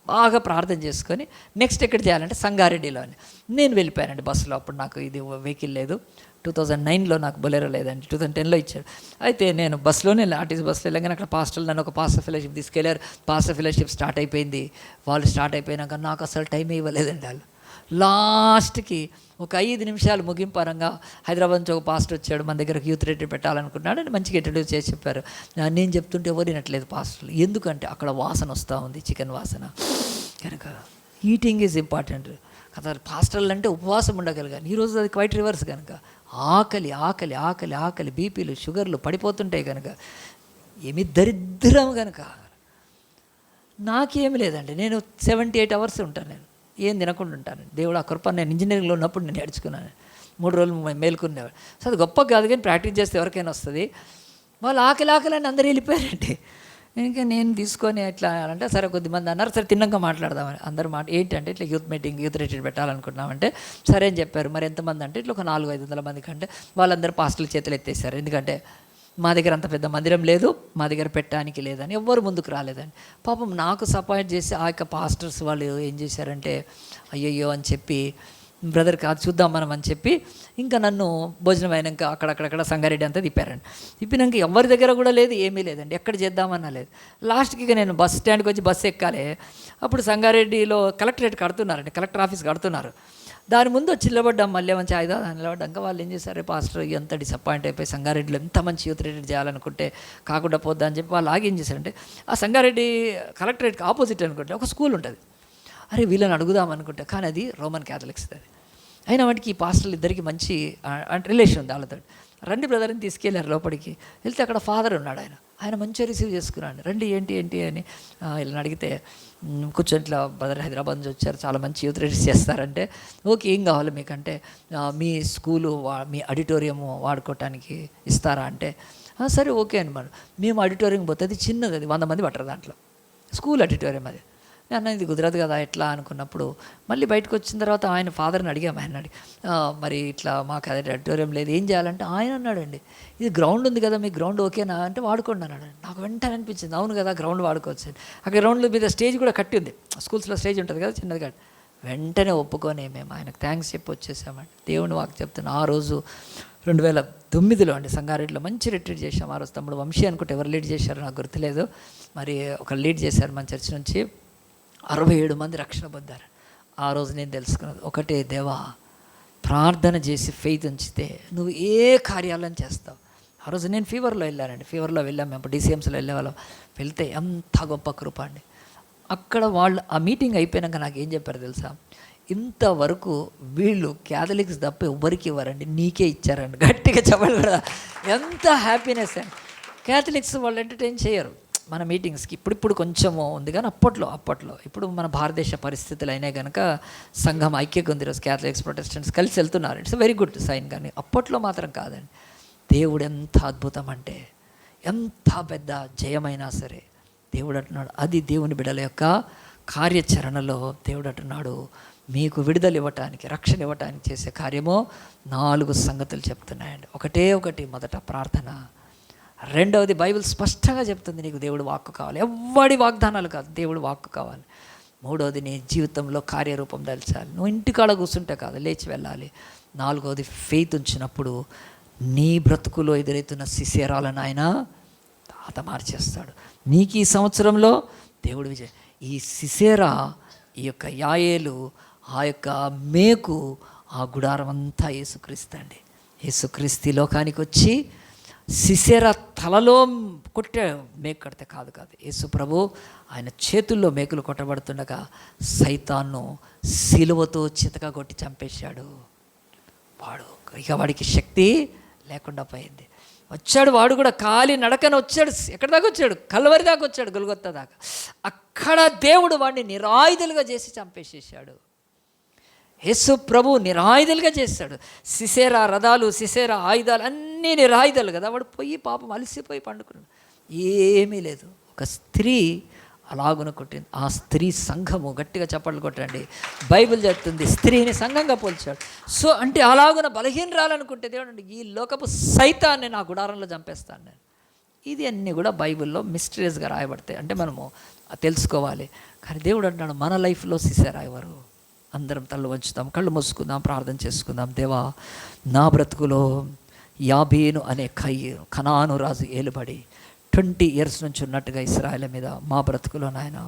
బాగా ప్రార్థన చేసుకొని నెక్స్ట్ ఎక్కడ చేయాలంటే సంగారెడ్డిలో అని నేను వెళ్ళిపోయానండి బస్సులో. అప్పుడు నాకు ఇది వెహికల్ లేదు. 2009లో నాకు బొలెరో లేదండి, 2010లో ఇచ్చాడు. అయితే నేను బస్సులోనే ఆర్టీసీ బస్సులో వెళ్ళగానే అక్కడ పాస్టర్లు నన్ను ఒక పాస్టర్ ఫెలోషిప్ తీసుకెళ్లారు. పాస్టర్ ఫెలోషిప్ స్టార్ట్ అయిపోయింది. వాళ్ళు స్టార్ట్ అయిపోయినాక నాకు అసలు టైం ఇవ్వలేదండి. వాళ్ళు లాస్ట్కి ఒక 5 నిమిషాలు ముగింపరంగా హైదరాబాద్ నుంచి ఒక పాస్టర్ వచ్చాడు, మన దగ్గరకు యూత్ రిట్రీట్ పెట్టాలనుకున్నాడు అని మంచిగా ఇంట్రడ్యూస్ చేసి చెప్పారు. నేను చెప్తుంటే ఎవరు వినట్లేదు పాస్టర్లు. ఎందుకంటే అక్కడ వాసన వస్తూ ఉంది, చికెన్ వాసన. కనుక ఈటింగ్ ఈజ్ ఇంపార్టెంట్ కదా. పాస్టర్లు అంటే ఉపవాసం ఉండగలిగాను. ఈరోజు అది క్వైట్ రివర్స్. కనుక ఆకలి ఆకలి ఆకలి ఆకలి, బీపీలు షుగర్లు పడిపోతుంటాయి. కనుక ఏమి దరిద్రం. కనుక నాకేమి లేదండి, నేను 78 అవర్స్ ఉంటాను. నేను ఏం తినకుండా ఉంటాను. దేవుడు ఆ కృప. నేను ఇంజనీరింగ్లో ఉన్నప్పుడు నేను నేర్చుకున్నాను. 3 రోజులు మేలుకునేవాడు. సో అది గొప్ప కాదు, కానీ ప్రాక్టీస్ చేస్తే ఎవరికైనా వస్తుంది. వాళ్ళు ఆకలి అని అందరూ వెళ్ళిపోయారండి. ఇంకా నేను తీసుకొని ఎట్లా అంటే, సరే కొద్దిమంది అన్నారు, సరే తిన్నాక మాట్లాడదామని. అందరూ ఏంటంటే ఇట్లా యూత్ మీటింగ్ యూత్ రిట్రీట్ పెట్టాలనుకుంటున్నామంటే సరే అని చెప్పారు. మరి ఎంతమంది అంటే ఇట్లా ఒక 400-500 మంది కంటే వాళ్ళందరూ పాస్టర్ల చేతులు ఎత్తేసారు. ఎందుకంటే మా దగ్గర అంత పెద్ద మందిరం లేదు, మా దగ్గర పెట్టడానికి లేదని ఎవ్వరు ముందుకు రాలేదని. పాపం నాకు సపోర్ట్ చేసి ఆ యొక్క పాస్టర్స్ వాళ్ళు ఏం చేశారంటే, అయ్యయ్యో అని చెప్పి, బ్రదర్ కాదు చూద్దాం మనం అని చెప్పి ఇంకా నన్ను భోజనం అయినాక అక్కడక్కడ సంగారెడ్డి అంతా తిప్పారండి. తిప్పినాక ఎవరి దగ్గర కూడా లేదు, ఏమీ లేదండి, ఎక్కడ చేద్దామన్నా లేదు. లాస్ట్కి ఇక నేను బస్ స్టాండ్కి వచ్చి బస్సు ఎక్కాలి. అప్పుడు సంగారెడ్డిలో కలెక్టరేట్ కడుతున్నారండి, కలెక్టర్ ఆఫీస్ కడుతున్నారు. దాని ముందు వచ్చి నిలబడ్డాం, మళ్ళీ మంచి ఆయుధా నిలబడ్డాక వాళ్ళు ఏం చేశారు, పాస్టర్ ఎంత డిసప్పాయింట్ అయిపోయి సంగారెడ్డిలో ఎంత మంచి యూత్ రిట్రీట్ చేయాలనుకుంటే కాకుండా పోద్దా అని చెప్పి వాళ్ళు ఏం చేశారంటే, ఆ సంగారెడ్డి కలెక్టరేట్కి ఆపోజిట్ అనుకుంటే ఒక స్కూల్ ఉంటుంది. అరే వీళ్ళని అడుగుదాం అనుకుంటే, కానీ అది రోమన్ క్యాథలిక్స్. అది అయినా వాటికి ఈ పాస్టర్లు ఇద్దరికి మంచి రిలేషన్ ఉంది వాళ్ళతో. రండి బ్రదర్ని తీసుకెళ్ళారు లోపలికి. వెళ్తే అక్కడ ఫాదర్ ఉన్నాడు. ఆయన మంచిగా రిసీవ్ చేసుకున్నాడు. రండి ఏంటి అని వీళ్ళని అడిగితే, కూర్చొని ఇట్లా బ్రదర్ హైదరాబాద్ నుంచి వచ్చారు, చాలా మంచి యూత్ రిట్రీట్ చేస్తారంటే, ఓకే ఏం కావాలి మీకంటే, మీ స్కూలు మీ ఆడిటోరియము వాడుకోవటానికి ఇస్తారా అంటే, సరే ఓకే అని. మేము ఆడిటోరియం పోతే అది చిన్నది, అది 100 మంది పట్టరు దాంట్లో, స్కూల్ ఆడిటోరియం అది. నేను ఇది కుదరదు కదా ఎట్లా అనుకున్నప్పుడు మళ్ళీ బయటకు వచ్చిన తర్వాత ఆయన ఫాదర్ని అడిగాము. ఆయన మరి ఇట్లా మాకు అదే ఆడిటోరియం లేదు, ఏం చేయాలంటే ఆయన అన్నాడండి, ఇది గ్రౌండ్ ఉంది కదా, మీ గ్రౌండ్ ఓకేనా అంటే వాడుకోండి అన్నాడు. నాకు వెంటనే అనిపించింది, అవును కదా గ్రౌండ్ వాడుకోవచ్చు. అక్కడ గ్రౌండ్ మీద స్టేజ్ కూడా కట్టి ఉంది, స్కూల్స్లో స్టేజ్ ఉంటుంది కదా చిన్నది కట్టి. వెంటనే ఒప్పుకొని మేము ఆయనకు థ్యాంక్స్ చెప్పి వచ్చేసామండి. దేవుని వాకు చెప్తున్నా, ఆ రోజు 2009లో అండి సంగారెడ్డిలో మంచి రిట్రీట్ చేశాం. ఆ రోజు తమ్ముడు వంశీ అనుకుంటే ఎవరు లీడ్ చేశారో నాకు గుర్తులేదు, మరి ఒక లీడ్ చేశారు మన చర్చ్ నుంచి. 67 మంది రక్షణ పొందారు. ఆ రోజు నేను తెలుసుకున్నది ఒకటే, దేవా ప్రార్థన చేసి ఫెయిత్ ఉంచితే నువ్వు ఏ కార్యాలను చేస్తావు. ఆ రోజు నేను ఫీవర్లో వెళ్ళానండి, ఫీవర్లో వెళ్ళాం మేము, DCMSలో వెళ్ళేవాళ్ళం. వెళ్తే ఎంత గొప్ప కృప అండి. అక్కడ వాళ్ళు ఆ మీటింగ్ అయిపోయాక నాకు ఏం చెప్పారు తెలుసా, ఇంతవరకు వీళ్ళు క్యాథలిక్స్ తప్ప ఎవ్వరికి ఇవ్వరండి, నీకే ఇచ్చారండి. గట్టిగా చెప్పాలి కదా, ఎంత హ్యాపీనెస్ అండి. క్యాథలిక్స్ వాళ్ళు ఎంటర్టైన్ చేయరు మన మీటింగ్స్కి. ఇప్పుడు కొంచెము ఉంది కానీ అప్పట్లో ఇప్పుడు మన భారతదేశ పరిస్థితులు అయినా కనుక సంఘం ఐక్యంగా ఉంది. ఈరోజు క్యాథలిక్స్ ప్రొటెస్టెంట్స్ కలిసి వెళ్తున్నారు, ఇట్స్ వెరీ గుడ్ సైన్. కానీ అప్పట్లో మాత్రం కాదండి. దేవుడు ఎంత అద్భుతం అంటే, ఎంత పెద్ద జయమైనా సరే దేవుడు అంటున్నాడు, అది దేవుని బిడ్డల యొక్క కార్యాచరణలో దేవుడు అంటున్నాడు, మీకు విడుదల ఇవ్వటానికి, రక్షణ ఇవ్వటానికి చేసే కార్యము 4 సంగతులు చెప్తున్నాయండి. ఒకటి మొదట ప్రార్థన. రెండవది బైబిల్ స్పష్టంగా చెప్తుంది, నీకు దేవుడు వాక్కు కావాలి, ఎవ్వడి వాగ్దానాలు కాదు, దేవుడు వాక్కు కావాలి. మూడవది నీ జీవితంలో కార్యరూపం దాల్చాలి, నువ్వు ఇంటికాడ కూర్చుంటే కాదు, లేచి వెళ్ళాలి. నాలుగవది ఫెయిత్ ఉంచినప్పుడు నీ బ్రతుకులో ఎదురవుతున్న శిశేరాలను ఆయన తాత మార్చేస్తాడు. నీకు ఈ సంవత్సరంలో దేవుడు విజయం. ఈ శిశేరా, ఈ యొక్క యాయేలు, ఆ యొక్క మేకు, ఆ గుడారం అంతా యేసుక్రీస్తు అండి. యేసుక్రీస్తు లోకానికి వచ్చి శిశేరా తలలో కొట్టే మేకు కడితే కాదు, యేసు ప్రభు ఆయన చేతుల్లో మేకులు కొట్టబడుతుండగా సైతాన్ను సిలువతో చితక కొట్టి చంపేశాడు. వాడికి శక్తి లేకుండా పోయింది. వచ్చాడు వాడు కూడా కాలి నడకన వచ్చాడు. ఎక్కడి దాకా వచ్చాడు? కల్వరి దాకా వచ్చాడు, గొల్గొత్తా దాకా. అక్కడ దేవుడు వాడిని నిరాయుధులుగా చేసి చంపేసేసాడు. యేసు ప్రభు నిరాయుధులుగా చేశాడు. శిశేరా రథాలు, శిశేరా ఆయుధాలు అన్నీ నిరాయుధాలు కదా. వాడు పోయి పాపం అలసిపోయి పండుకున్నాడు, ఏమీ లేదు. ఒక స్త్రీ అలాగున కొట్టింది. ఆ స్త్రీ సంఘము, గట్టిగా చప్పట్లు కొట్టండి, బైబిల్ చెప్తుంది స్త్రీని సంఘంగా పోల్చాడు. సో అంటే అలాగున బలహీనరాలనుకుంటే దేవుడు, ఈ లోకపు సైతాన్ని నా గుడారంలో చంపేస్తాను నేను. ఇది అన్నీ కూడా బైబిల్లో మిస్టరీస్గా రాయబడతాయి, అంటే మనము తెలుసుకోవాలి. కానీ దేవుడు అంటున్నాడు, మన లైఫ్లో శిశేరా ఎవరు? అందరం తల్లు వంచుతాం, కళ్ళు మూసుకుందాం, ప్రార్థన చేసుకుందాం. దేవా, నా బ్రతుకులో యాబీను అనే కనాను రాజు ఏలుబడి 20 years నుంచి ఉన్నట్టుగా ఇశ్రాయేలు మీద మా బ్రతుకులో నాయన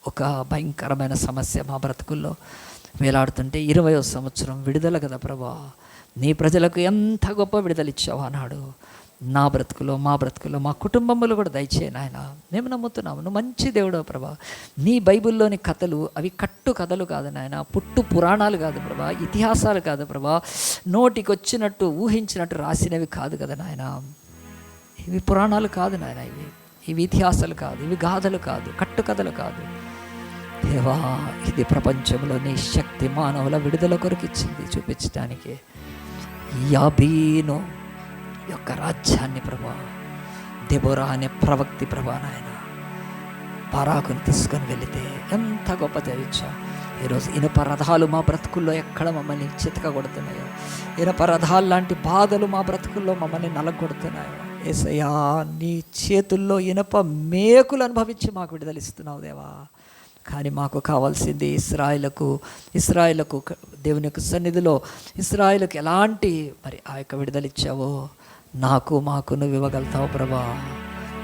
ఒక భయంకరమైన సమస్య మా బ్రతుకుల్లో వేలాడుతుంటే 20వ సంవత్సరం విడుదల కదా ప్రభా, నీ ప్రజలకు ఎంత గొప్ప విడుదల ఇచ్చావు అన్నాడు. నా బ్రతుకులో, మా బ్రతుకులో, మా కుటుంబంలో కూడా దయచేయి నాయన. మేము నమ్ముతున్నాము నువ్వు మంచి దేవుడో ప్రభా. నీ బైబిల్లోని కథలు అవి కట్టు కథలు కాదు నాయన, పుట్టు పురాణాలు కాదు ప్రభా, ఇతిహాసాలు కాదు ప్రభా, నోటికి వచ్చినట్టు ఊహించినట్టు రాసినవి కాదు కదా నాయన. ఇవి పురాణాలు కాదు నాయన, ఇవి ఇతిహాసాలు కాదు, ఇవి గాథలు కాదు, కట్టుకథలు కాదు దేవా. ఇది ప్రపంచంలో నీ శక్తి మానవుల విడుదల కొరకు ఇచ్చింది చూపించడానికి. యాబీను యొక్క రాజ్యాన్ని ప్రభా, దెబోరా అనే ప్రవక్తి ప్రభా నాయన బారాకుని తీసుకొని వెళితే ఎంత గొప్ప తెచ్చా. ఈరోజు ఇనప రథాలు మా బ్రతుకుల్లో ఎక్కడ మమ్మల్ని చితక కొడుతున్నాయో, ఇనప రథాలు లాంటి బాధలు మా బ్రతుకుల్లో మమ్మల్ని నలగొడుతున్నాయో, యేసయ్యా నీ చేతుల్లో ఇనప మేకులు అనుభవించి మాకు విడుదలిస్తున్నావు దేవా. కానీ మాకు కావాల్సింది ఇశ్రాయేలుకు దేవుని యొక్క సన్నిధిలో ఇశ్రాయేలుకు ఎలాంటి మరి ఆ యొక్క విడుదలిచ్చావో మాకు నువ్వు ఇవ్వగలుగుతావు ప్రభా.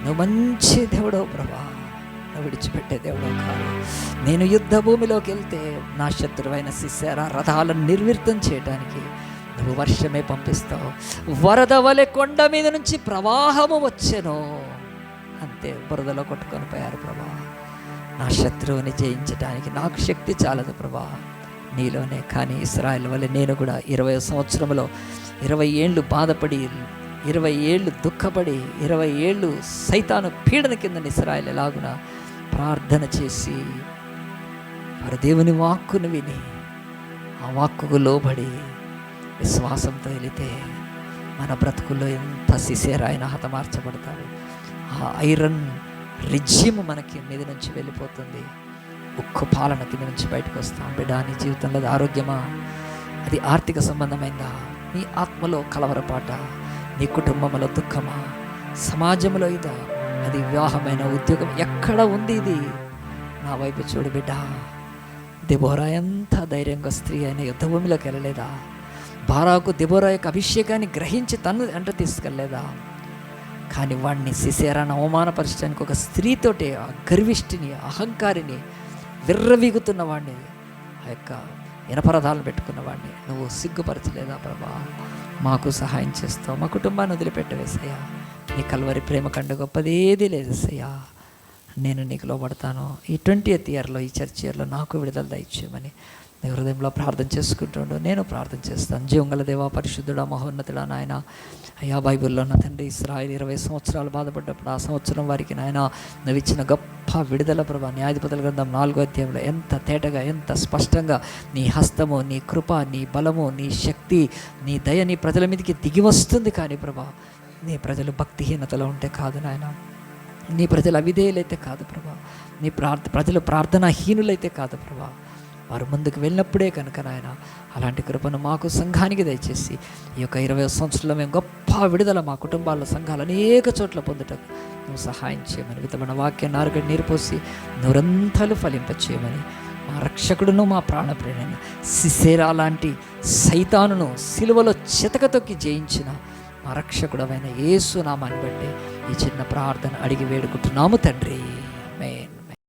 నువ్వు మంచి దేవుడవు ప్రభా, నువ్వు విడిచిపెట్టే దేవుడవు కాదు. నేను యుద్ధ భూమిలోకి వెళ్తే నా శత్రువైన శిశేరా రథాలను నిర్వీర్తం చేయడానికి నువ్వు వర్షమే పంపిస్తావు. వరద వలె కొండ మీద నుంచి ప్రవాహము వచ్చెను, అంతే బురదలో కొట్టుకొని పోయారు ప్రభా. నా శత్రువుని జయించడానికి నాకు శక్తి చాలదు ప్రభా, నీలోనే. కానీ ఇశ్రాయేలు వలె నేను కూడా 20వ సంవత్సరంలో 20 ఏళ్ళు బాధపడి, 20 ఏళ్ళు దుఃఖపడి, 20 ఏళ్ళు సైతాను పీడన కింద ఇశ్రాయేలు ఎలాగున ప్రార్థన చేసి వారి దేవుని వాక్కును విని ఆ వాక్కుకు లోబడి విశ్వాసంతో వెళితే మన బ్రతుకుల్లో ఎంత శిశేరా అయినా హతమార్చబడతాడు. ఆ ఐరన్ రిజ్జిమ్ మనకి మీద నుంచి వెళ్ళిపోతుంది, ఉక్కు పాలన కింద నుంచి బయటకు వస్తాం. బిడ్డ, నీ జీవితంలో అది ఆరోగ్యమా, అది ఆర్థిక సంబంధమైందా, నీ ఆత్మలో కలవరపాట, నీ కుటుంబంలో దుఃఖమా, సమాజంలో ఇదా, అది వివాహమైన ఉద్యోగం ఎక్కడ ఉంది? ఇది నా వైపు చూడు బిడ్డ. దెబోరా ఎంత ధైర్యంగా స్త్రీ అయిన యుద్ధ భూమిలోకి వెళ్ళలేదా? బారాకు దెబోరా యొక్క అభిషేకాన్ని గ్రహించి తను వెంట తీసుకెళ్ళలేదా? కానీ వాడిని సిసేరాను అవమానపరచడానికి ఒక స్త్రీతోటి, ఆ గర్విష్ఠిని, అహంకారిని, విర్రవీగుతున్న వాడిని, ఆ యొక్క ఇనపరదాలను పెట్టుకున్న వాడిని నువ్వు సిగ్గుపరచలేదా ప్రభా? మాకు సహాయం చేస్తావు. మా కుటుంబాన్ని వదిలిపెట్టవేసయ్యా. నీ కల్వరి ప్రేమ కంటే గొప్పది ఏదీ లేదు సయ్యా. నేను నీకు లోబడతాను. ఈ 20th ఇయర్లో, ఈ చర్చ్ ఇయర్లో నాకు విడుదల దయచేయమని నీ హృదయంలో ప్రార్థన చేసుకుంటుండు. నేను ప్రార్థన చేస్తాను. జీవంగల దేవా, పరిశుద్ధుడా, మహోన్నతుడా నాయన, అయ్యా బైబిల్లో ఉన్న తండ్రి, ఇశ్రాయేలు 20 సంవత్సరాలు బాధపడ్డప్పుడు ఆ సంవత్సరం వారికి నాయన నువ్వు ఇచ్చిన గొప్ప విడుదల ప్రభా, న్యాయాధిపతుల గ్రంథం 4వ అధ్యాయంలో ఎంత తేటగా, ఎంత స్పష్టంగా నీ హస్తము, నీ కృప, నీ బలము, నీ శక్తి, నీ దయ నీ ప్రజల మీదకి దిగి వస్తుంది. కానీ ప్రభా, నీ ప్రజలు భక్తిహీనతలో ఉంటే కాదు నాయన, నీ ప్రజలు అవిధేయులైతే కాదు ప్రభా, నీ ప్రజలు ప్రార్థనాహీనులైతే కాదు ప్రభా, వారు ముందుకు వెళ్ళినప్పుడే కనుక నాయన అలాంటి కృపను మాకు సంఘానికి దయచేసి ఈ యొక్క 20 సంవత్సరాల్లో మేము గొప్ప విడుదల మా కుటుంబాల్లో, సంఘాలు అనేక చోట్ల పొందుటకు నువ్వు సహాయం చేయమని, విధమైన వాక్యాన్ని నారుగడి నీరు పోసి నూరంతలు ఫలింపచేయమని, మా రక్షకుడును మా ప్రాణప్రేణను సిసేరా లాంటి సైతానును సిలువలో చితకతొక్కి జయించిన మా రక్షకుడమైన యేసు నామాన్ని బట్టి ఈ చిన్న ప్రార్థన అడిగి వేడుకుంటున్నాము తండ్రి.